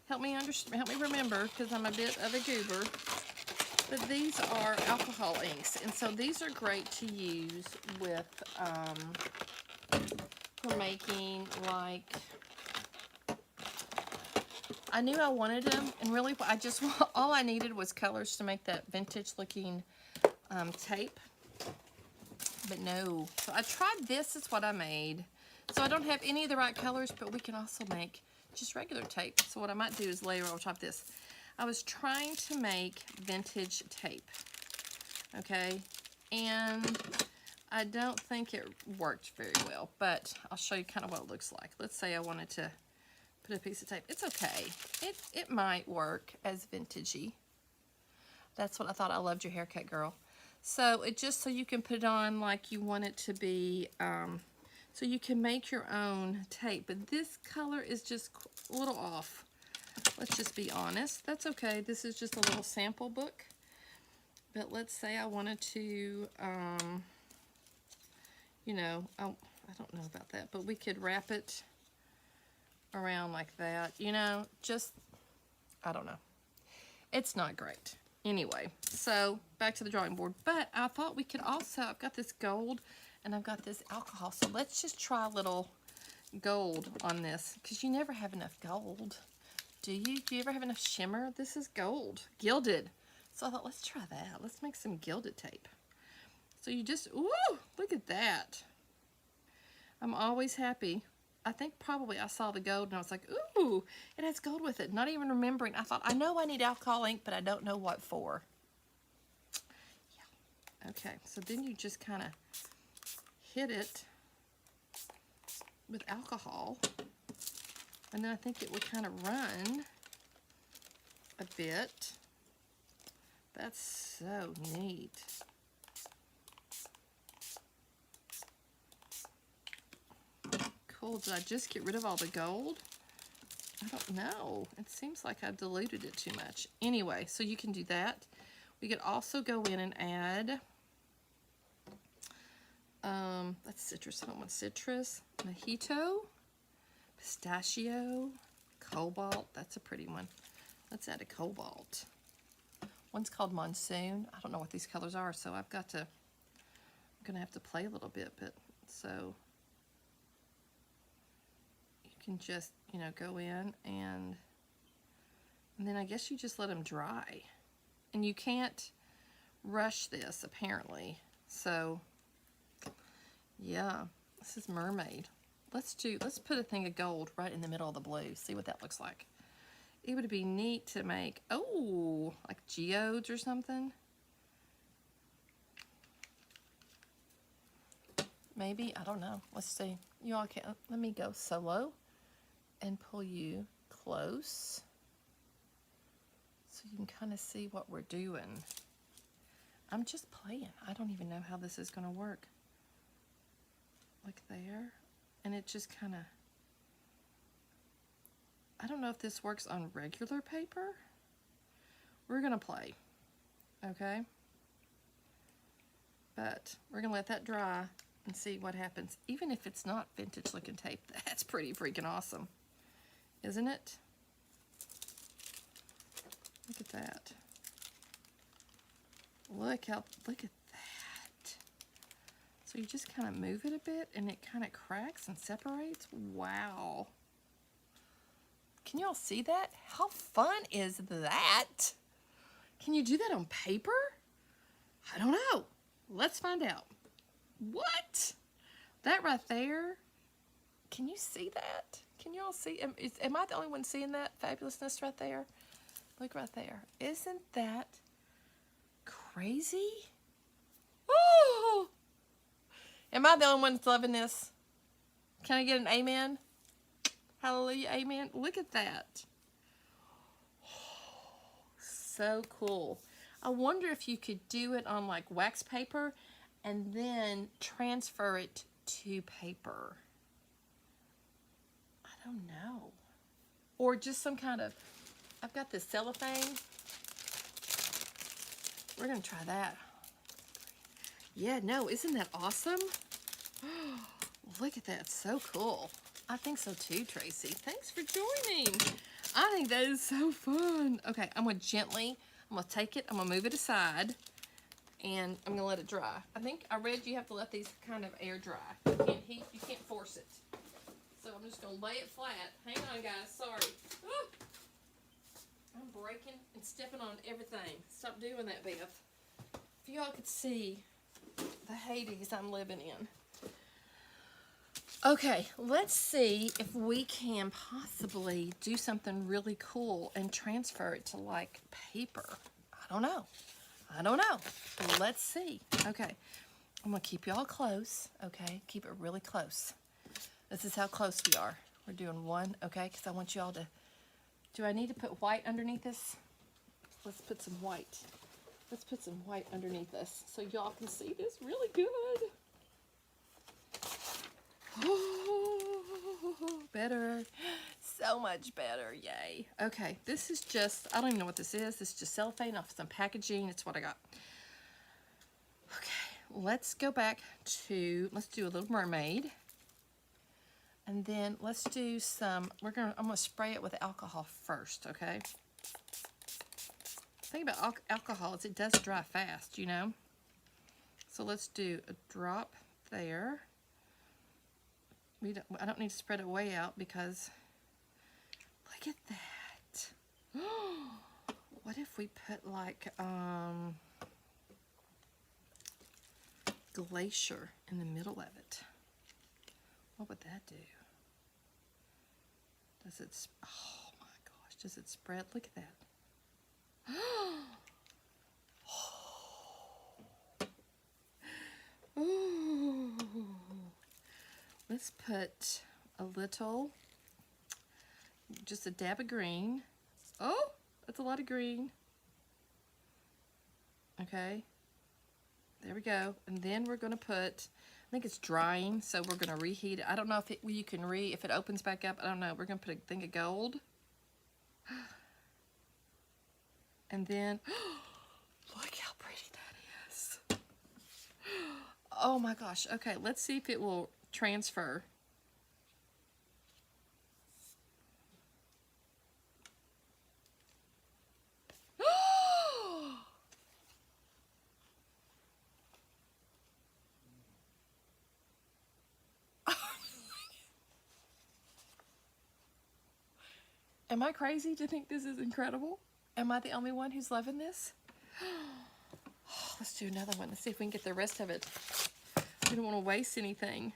Speaker 1: Help me remember, because I'm a bit of a goober. But these are alcohol inks, and so these are great to use with, for making, like, I knew I wanted them, and really, all I needed was colors to make that vintage-looking tape. But no, so I tried this, is what I made. So I don't have any of the right colors, but we can also make just regular tape. So what I might do is layer on top of this. I was trying to make vintage tape, okay? And I don't think it worked very well, but I'll show you kind of what it looks like. Let's say I wanted to put a piece of tape. It's okay. It might work as vintagey. That's what I thought. I loved your haircut, girl. So it just so you can put it on like you want it to be, so you can make your own tape. But this color is just a little off. Let's just be honest. That's okay. This is just a little sample book. But let's say I wanted to, you know, I don't know about that, but we could wrap it around like that. You know, just, I don't know. It's not great. Anyway, so back to the drawing board. But I thought we could also, I've got this gold and I've got this alcohol. So let's just try a little gold on this, because you never have enough gold. Do you? Do you ever have enough shimmer? This is gold, gilded. So I thought, let's try that. Let's make some gilded tape. So you just, ooh, look at that. I'm always happy. I think probably I saw the gold and I was like, ooh, it has gold with it. Not even remembering. I thought, I know I need alcohol ink, but I don't know what for. Yeah. Okay, so then you just kind of hit it with alcohol. And then I think it would kind of run a bit. That's so neat. Cool. Did I just get rid of all the gold? I don't know. It seems like I diluted it too much. Anyway, so you can do that. We could also go in and add, that's citrus. I don't want citrus. Mojito, pistachio, cobalt. That's a pretty one. Let's add a cobalt. One's called Monsoon. I don't know what these colors are, so I've got to, I'm going to have to play a little bit, but so you can just, you know, go in and then I guess you just let them dry. And you can't rush this, apparently. So, yeah, this is Mermaid. Let's put a thing of gold right in the middle of the blue. See what that looks like. It would be neat to make, oh, like geodes or something. Maybe, I don't know. Let's see. You all can, let me go solo and pull you close so you can kind of see what we're doing. I'm just playing. I don't even know how this is going to work. Like there. And it just kind of, I don't know if this works on regular paper. We're going to play. Okay? But we're going to let that dry and see what happens. Even if it's not vintage looking tape, that's pretty freaking awesome. Isn't it? Look at that. Look at that. So you just kind of move it a bit and it kind of cracks and separates. Wow. Can y'all see that? How fun is that? Can you do that on paper? I don't know. Let's find out. What? That right there. Can you see that? Can you all see? Am I the only one seeing that fabulousness right there? Look right there. Isn't that crazy? Oh! Am I the only one that's loving this? Can I get an amen? Hallelujah, amen. Look at that. So cool. I wonder if you could do it on like wax paper and then transfer it to paper. I don't know. Or just some kind of, I've got this cellophane. We're going to try that. Yeah, no, isn't that awesome? Look at that, so cool. I think so too, Tracy. Thanks for joining. I think that is so fun. Okay, I'm going to take it, I'm going to move it aside, and I'm going to let it dry. I think I read you have to let these kind of air dry. You can't force it. So I'm just going to lay it flat. Hang on, guys, sorry. Ah! I'm breaking and stepping on everything. Stop doing that, Beth. If y'all could see the Hades I'm living in. Okay, let's see if we can possibly do something really cool and transfer it to like paper. I don't know. Let's see. Okay, I'm gonna keep y'all close. Okay, keep it really close. This is how close we are. We're doing one, okay, because I want y'all to, do I need to put white underneath this? Let's put some white. Let's put some white underneath this so y'all can see this really good. Oh, better. So much better. Yay. Okay, this is just, I don't even know what this is. This is just cellophane off some packaging. It's what I got. Okay, let's go back to, let's do a Little Mermaid. And then let's do some, I'm going to spray it with alcohol first, okay? The thing about alcohol is it does dry fast, you know? So let's do a drop there. I don't need to spread it way out because look at that. What if we put like glacier in the middle of it? What would that do? Does it, oh my gosh, does it spread? Look at that. Ooh. Let's put a little, just a dab of green. Oh, that's a lot of green. Okay, there we go. And then we're gonna put, I think it's drying, so we're gonna reheat it. I don't know if you can if it opens back up, I don't know. We're gonna put a thing of gold. And then, look how pretty that is. Oh my gosh, okay, let's see if it will transfer. Am I crazy to think this is incredible? Am I the only one who's loving this? Let's do another one. Let's see if we can get the rest of it. We don't want to waste anything.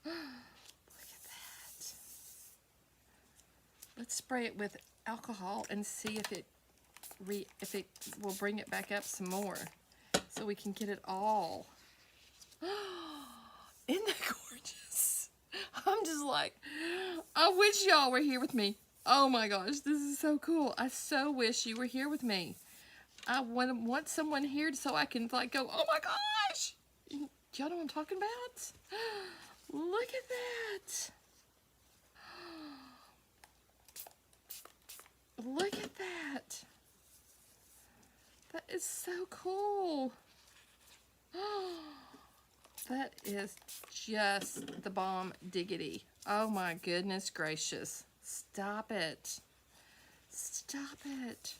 Speaker 1: Look at that. Let's spray it with alcohol and see if it will bring it back up some more, so we can get it all. Isn't that gorgeous? I'm just like, I wish y'all were here with me. Oh my gosh, this is so cool. I so wish you were here with me. I want someone here so I can like go, oh my gosh. Y'all know what I'm talking about? Look at that. Look at that. That is so cool. That is just the bomb diggity. Oh my goodness gracious. Stop it. Stop it.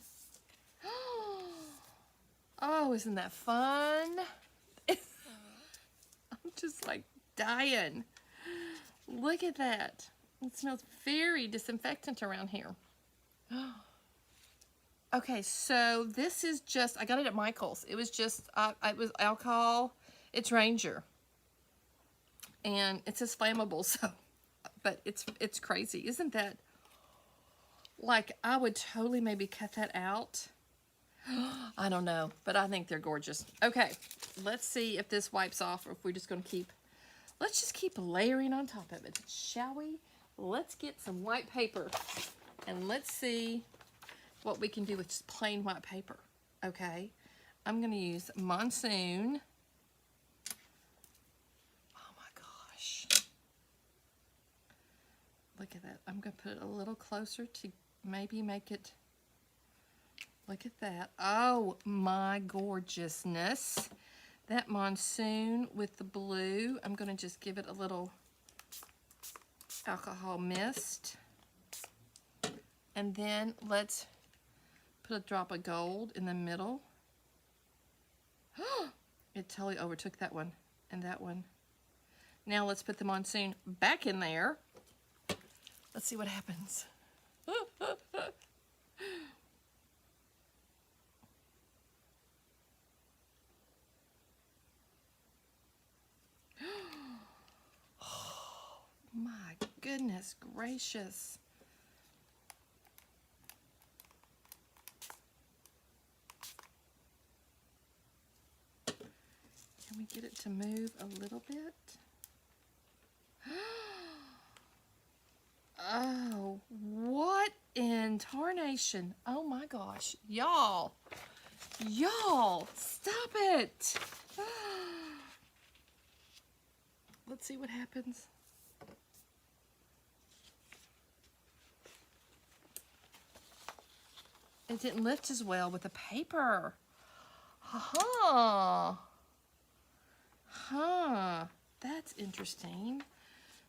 Speaker 1: Oh, isn't that fun? I'm just like dying. Look at that. It smells very disinfectant around here. Okay, so this is just, I got it at Michael's. It was just, it was alcohol. It's Ranger. And it says flammable, so, but it's crazy. Isn't that, like, I would totally maybe cut that out. I don't know, but I think they're gorgeous. Okay, let's see if this wipes off or if we're just going to keep, let's just keep layering on top of it, shall we? Let's get some white paper and let's see what we can do with just plain white paper. Okay, I'm going to use Monsoon. Oh my gosh. Look at that. I'm going to put it a little closer to maybe make it, look at that. Oh my gorgeousness. That Monsoon with the blue, I'm going to just give it a little alcohol mist. And then let's put a drop of gold in the middle. It totally overtook that one and that one. Now let's put the Monsoon back in there. Let's see what happens. Oh, my goodness gracious. Can we get it to move a little bit? Oh, what in tarnation? Oh my gosh, y'all, stop it. Let's see what happens. It didn't lift as well with the paper. Huh. That's interesting.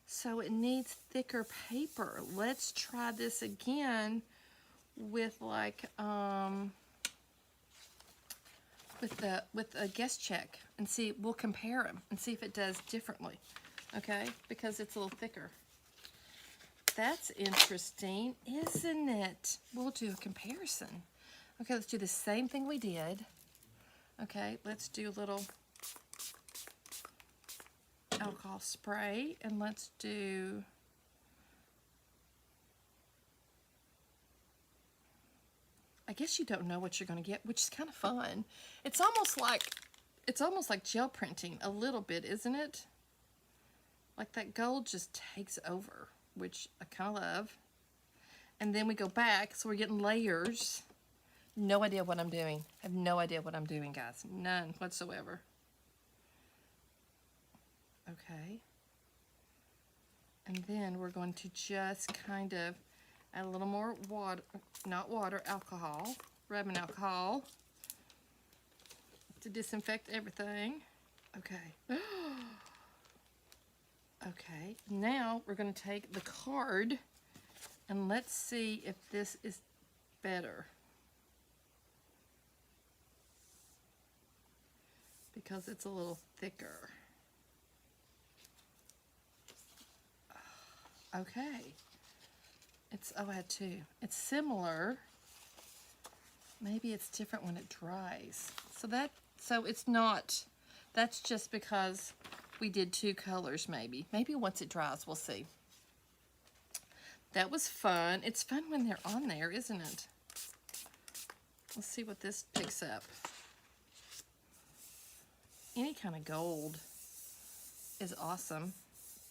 Speaker 1: So it needs thicker paper. Let's try this again with like with a guest check and see. We'll compare them and see if it does differently. Okay, because it's a little thicker. That's interesting, isn't it? We'll do a comparison. Okay, let's do the same thing we did. Okay, let's do a little alcohol spray, and let's do I guess you don't know what you're going to get, which is kind of fun. It's almost like gel printing a little bit, isn't it? Like that gold just takes over, which I kind of love. And then we go back, so we're getting layers. No idea what I'm doing. I have no idea what I'm doing, guys. None whatsoever. Okay. And then we're going to just kind of add a little more water, not water, alcohol, rubbing alcohol to disinfect everything. Okay. Okay, now we're going to take the card and let's see if this is better. Because it's a little thicker. Okay. I had two. It's similar. Maybe it's different when it dries. So it's not, that's just because we did two colors maybe. Maybe once it dries, we'll see. That was fun. It's fun when they're on there, isn't it? Let's see what this picks up. Any kind of gold is awesome,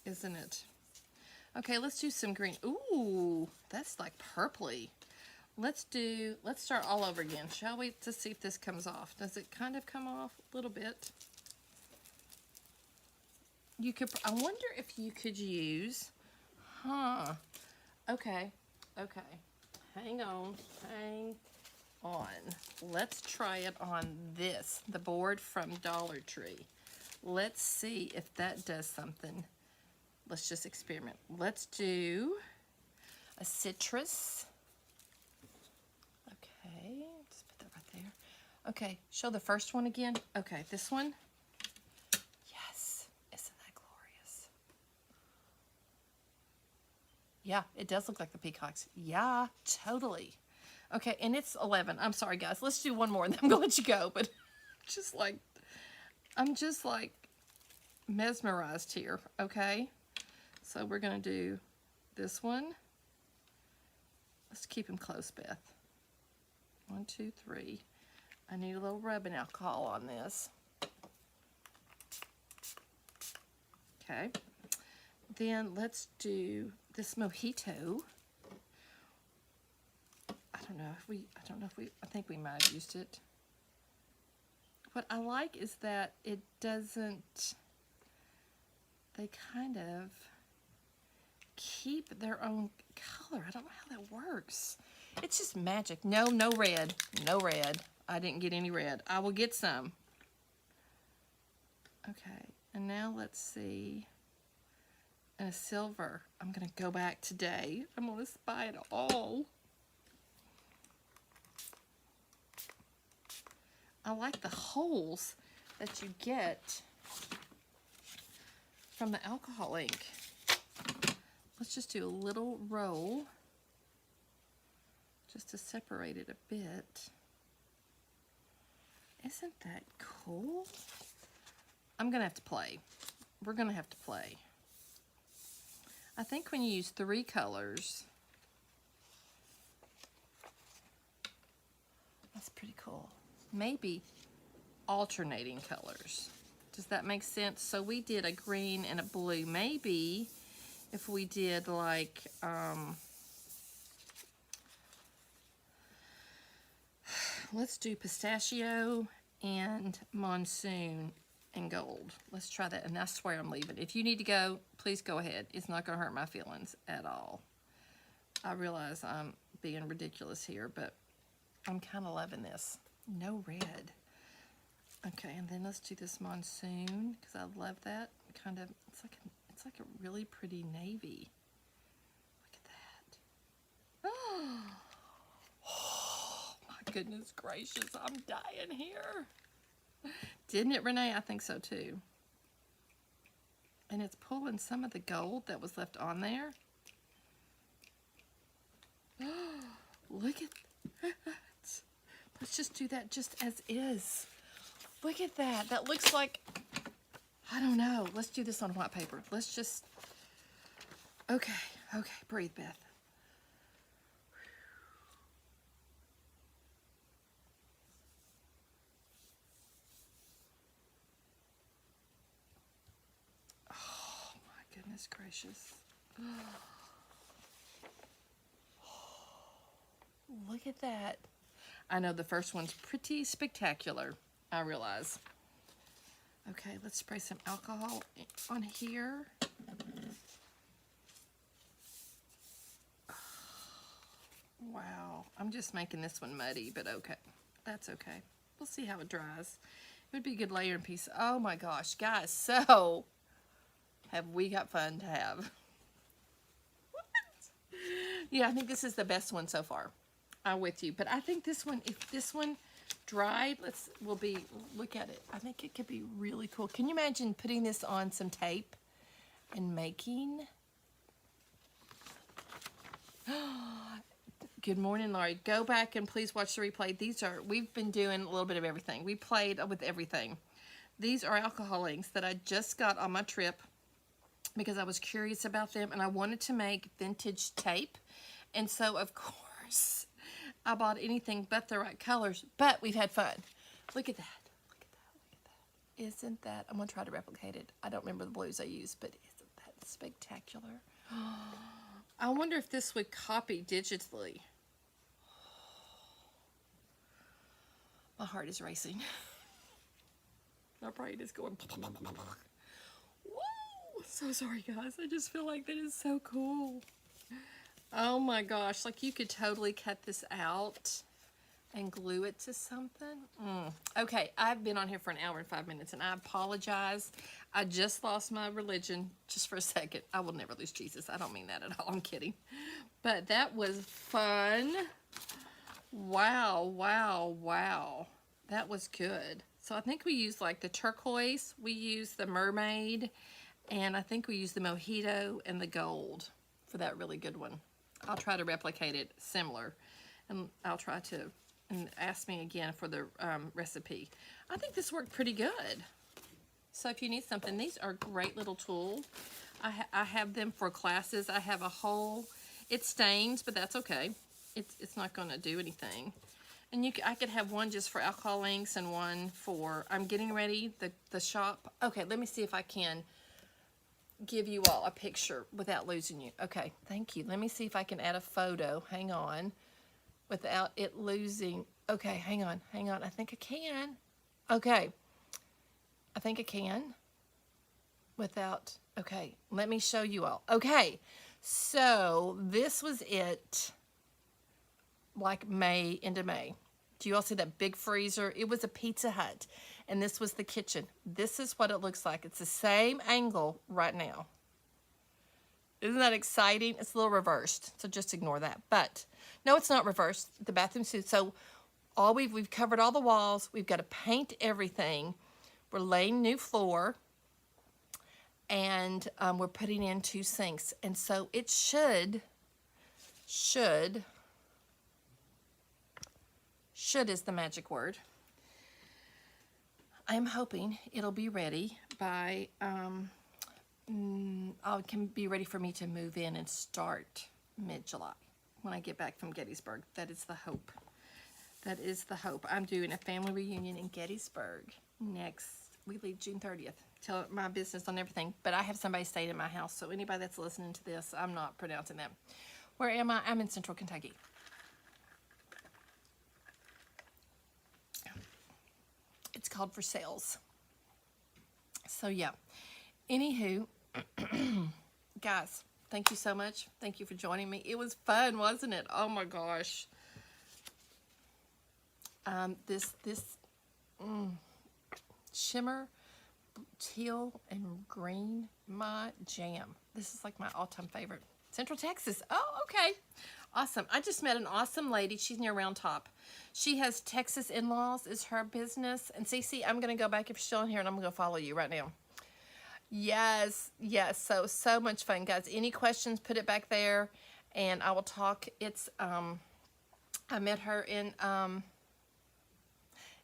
Speaker 1: isn't it? Okay, let's do some green. Ooh, that's like purpley. Let's start all over again, shall we? To see if this comes off. Does it kind of come off a little bit? I wonder if you could use, okay, hang on. Let's try it on this, the board from Dollar Tree. Let's see if that does something. Let's just experiment. Let's do a citrus. Okay, just put that right there. Okay, show the first one again. Okay, this one. Yes, isn't that glorious? Yeah, it does look like the peacocks. Yeah, totally. Okay, and it's 11. I'm sorry, guys. Let's do one more, and then I'm going to let you go. But just like, I'm just like mesmerized here, okay? So we're going to do this one. Let's keep them close, Beth. 1, 2, 3. I need a little rubbing alcohol on this. Okay. Then let's do this mojito. I think we might have used it. What I like is that it doesn't, they kind of keep their own color. I don't know how that works. It's just magic. No red. No red. I didn't get any red. I will get some. Okay, and now let's see. And a silver. I'm going to go back today. I'm going to spy it all. I like the holes that you get from the alcohol ink. Let's just do a little roll just to separate it a bit. Isn't that cool? I'm going to have to play. We're going to have to play. I think when you use 3 colors, that's pretty cool. Maybe alternating colors. Does that make sense? So we did a green and a blue. Maybe if we did like, let's do pistachio and monsoon and gold. Let's try that, and I swear I'm leaving. If you need to go, please go ahead. It's not going to hurt my feelings at all. I realize I'm being ridiculous here, but I'm kind of loving this. No red. Okay, and then let's do this monsoon, because I love that. Kind of, it's like a really pretty navy. Look at that. Oh, my goodness gracious, I'm dying here. Didn't it, Renee? I think so too. And it's pulling some of the gold that was left on there. Look at that. Let's just do that just as is. Look at that. That looks like, I don't know. Let's do this on white paper. Let's just, okay, breathe, Beth. Oh, my goodness gracious. Look at that. I know the first one's pretty spectacular, I realize. Okay, let's spray some alcohol on here. Wow, I'm just making this one muddy, but okay, that's okay. We'll see how it dries. It would be a good layering piece. Oh my gosh, guys, so have we got fun to have. What? Yeah, I think this is the best one so far. I'm with you, but I think this one, if this one dried, look at it. I think it could be really cool. Can you imagine putting this on some tape and making? Good morning, Laurie. Go back and please watch the replay. We've been doing a little bit of everything. We played with everything. These are alcohol inks that I just got on my trip because I was curious about them and I wanted to make vintage tape. And so, of course, I bought anything but the right colors, but we've had fun. Look at that. Look at that. Look at that. Isn't that? I'm going to try to replicate it. I don't remember the blues I used, but isn't that spectacular? I wonder if this would copy digitally. My heart is racing. My brain is going. Whoa! So sorry, guys. I just feel like that is so cool. Oh my gosh, like you could totally cut this out and glue it to something. Okay, I've been on here for an hour and 5 minutes and I apologize. I just lost my religion just for a second. I will never lose Jesus. I don't mean that at all. I'm kidding. But that was fun. Wow, wow, wow. That was good. So I think we used like the turquoise, we used the mermaid, and I think we used the mojito and the gold for that really good one. I'll try to replicate it similar. and I'll try to, and ask me again for the recipe. I think this worked pretty good. So if you need something, these are great little tools. I have them for classes. I have a whole, it stains, but that's okay. It's not going to do anything. And I could have one just for alcohol inks and one for, I'm getting ready, the shop. Okay, let me see if I can give you all a picture without losing you. Okay, thank you. Let me see if I can add a photo. Hang on. Without it losing. Okay, hang on. I think I can. Okay. I think I can. Without, okay, let me show you all. Okay, so this was it, like May, into May. Do you all see that big freezer? It was a Pizza Hut, and this was the kitchen. This is what it looks like. It's the same angle right now. Isn't that exciting? It's a little reversed, so just ignore that. But no, it's not reversed. The bathroom suit. So all we've covered all the walls. We've got to paint everything. We're laying new floor, and we're putting in 2 sinks. And so it should is the magic word. I'm hoping it'll be ready by, it can be ready for me to move in and start mid-July when I get back from Gettysburg. That is the hope. That is the hope. I'm doing a family reunion in Gettysburg next. We leave June 30th. Tell my business on everything. But I have somebody staying in my house, so anybody that's listening to this, I'm not pronouncing that. Where am I? I'm in Central Kentucky. It's called For Sales. So yeah. Anywho, guys, thank you so much. Thank you for joining me. It was fun, wasn't it? Oh my gosh. This shimmer, teal, and green, my jam. This is like my all-time favorite. Central Texas. Oh, okay. Awesome. I just met an awesome lady. She's near Round Top. She has Texas In-Laws is her business. And Cece, I'm going to go back if you're still in here, and I'm going to go follow you right now. Yes. So much fun, guys. Any questions, put it back there, and I will talk. It's, I met her in,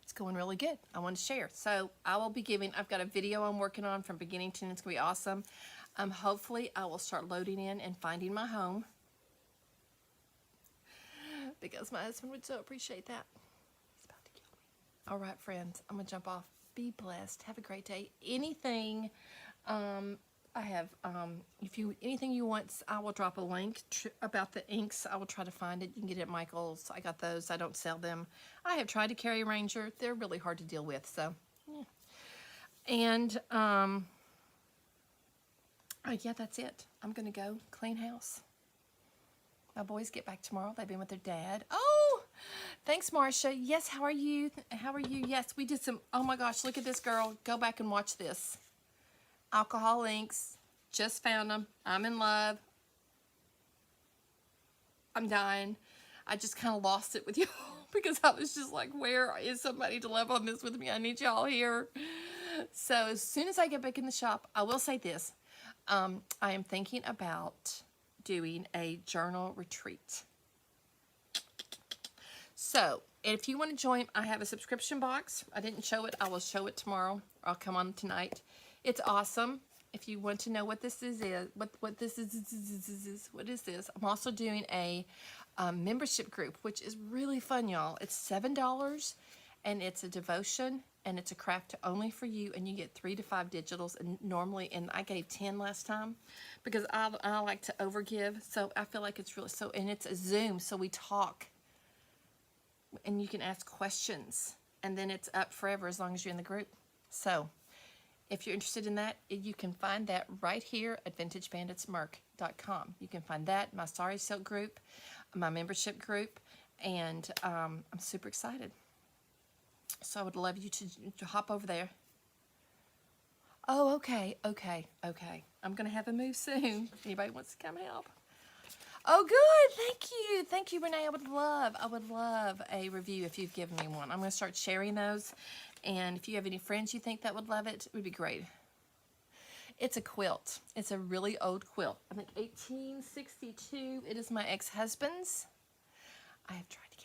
Speaker 1: it's going really good. I want to share. So I will be giving, I've got a video I'm working on from beginning to end. It's going to be awesome. Hopefully I will start loading in and finding my home, because my husband would so appreciate that. He's about to kill me. All right, friends, I'm going to jump off. Be blessed. Have a great day. Anything, I have, anything you want, I will drop a link about the inks. I will try to find it. You can get it at Michael's. I got those. I don't sell them. I have tried to carry Ranger. They're really hard to deal with, so, yeah. And, yeah, that's it. I'm going to go clean house. My boys get back tomorrow. They've been with their dad. Oh, thanks, Marcia. Yes, how are you? How are you? Yes, we did some, oh my gosh, look at this, girl. Go back and watch this. Alcohol inks. Just found them. I'm in love. I'm dying. I just kind of lost it with y'all because I was just like, where is somebody to love on this with me? I need y'all here. So as soon as I get back in the shop, I will say this. I am thinking about doing a journal retreat. So if you want to join, I have a subscription box. I didn't show it. I will show it tomorrow. I'll come on tonight. It's awesome. If you want to know what this is, what this is, what is this? I'm also doing a membership group, which is really fun, y'all. It's $7, and it's a devotion, and it's a craft only for you, and you get 3 to 5 digitals. And normally, and I gave 10 last time because I like to overgive. So I feel like it's really so, and it's a Zoom, so we talk, and you can ask questions, and then it's up forever as long as you're in the group. So if you're interested in that, you can find that right here at VintageBanditsMerch.com. You can find that, my Sorry Silk group, my membership group, and I'm super excited. So I would love you to hop over there. Oh, okay. I'm going to have a move soon. Anybody wants to come help? Oh, good. Thank you, Renee. I would love a review if you've given me one. I'm going to start sharing those. And if you have any friends you think that would love it, it would be great. It's a quilt. It's a really old quilt. I think 1862. It is my ex-husband's. I have tried to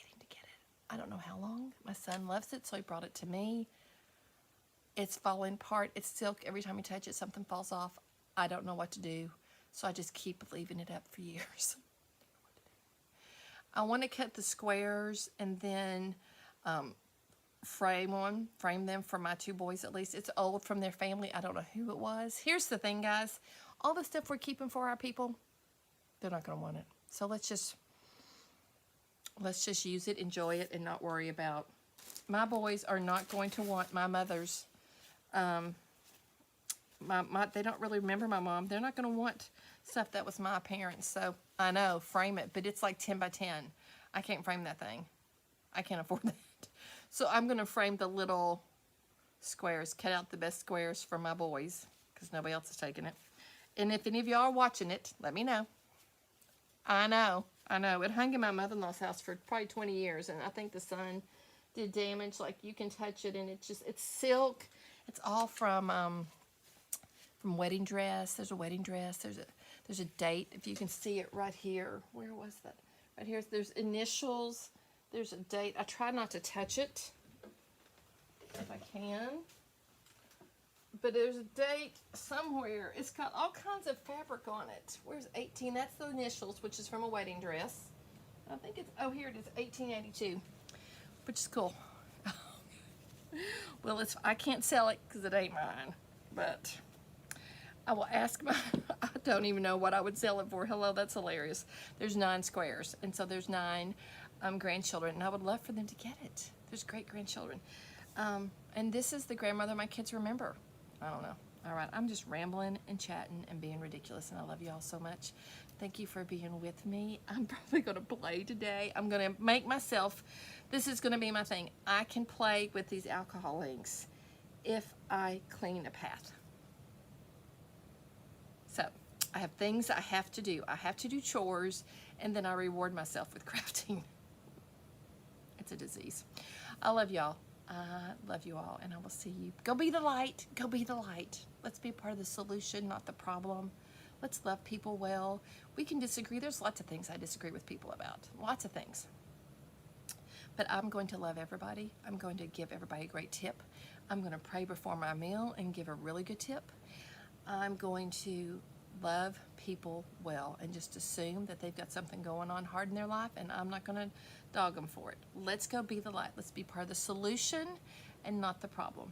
Speaker 1: I don't know how long. My son loves it, so he brought it to me. It's falling apart. It's silk. Every time you touch it, something falls off. I don't know what to do, so I just keep leaving it up for years. I want to cut the squares and then frame them for my two boys at least. It's old from their family. I don't know who it was. Here's the thing, guys. All the stuff we're keeping for our people, they're not going to want it. So let's just use it, enjoy it, and not worry about. My boys are not going to want my mother's. They don't really remember my mom. They're not going to want stuff that was my parents. So I know, frame it, but it's like 10 by 10. I can't frame that thing. I can't afford that. So I'm going to frame the little squares, cut out the best squares for my boys because nobody else is taking it. And if any of y'all are watching it, let me know. I know. It hung in my mother-in-law's house for probably 20 years, and I think the sun did damage. Like, you can touch it, and it's silk. It's all from wedding dress. There's a wedding dress. There's a date. If you can see it right here. Where was that? Right here. There's initials. There's a date. I try not to touch it if I can. But there's a date somewhere. It's got all kinds of fabric on it. Where's 18? That's the initials, which is from a wedding dress. I think it's, oh, here it is, 1882, which is cool. Well, I can't sell it because it ain't mine, but I will ask I don't even know what I would sell it for. Hello, that's hilarious. There's 9 squares, and so there's 9 grandchildren, and I would love for them to get it. There's great grandchildren. And this is the grandmother my kids remember. I don't know. All right, I'm just rambling and chatting and being ridiculous, and I love you all so much. Thank you for being with me. I'm probably going to play today. I'm going to make myself, this is going to be my thing. I can play with these alcohol inks if I clean a path. So I have things I have to do. I have to do chores, and then I reward myself with crafting. It's a disease. I love y'all. I love you all, and I will see you. Go be the light. Go be the light. Let's be part of the solution, not the problem. Let's love people well. We can disagree. There's lots of things I disagree with people about. Lots of things. But I'm going to love everybody. I'm going to give everybody a great tip. I'm going to pray before my meal and give a really good tip. I'm going to love people well and just assume that they've got something going on hard in their life, and I'm not going to dog them for it. Let's go be the light. Let's be part of the solution and not the problem.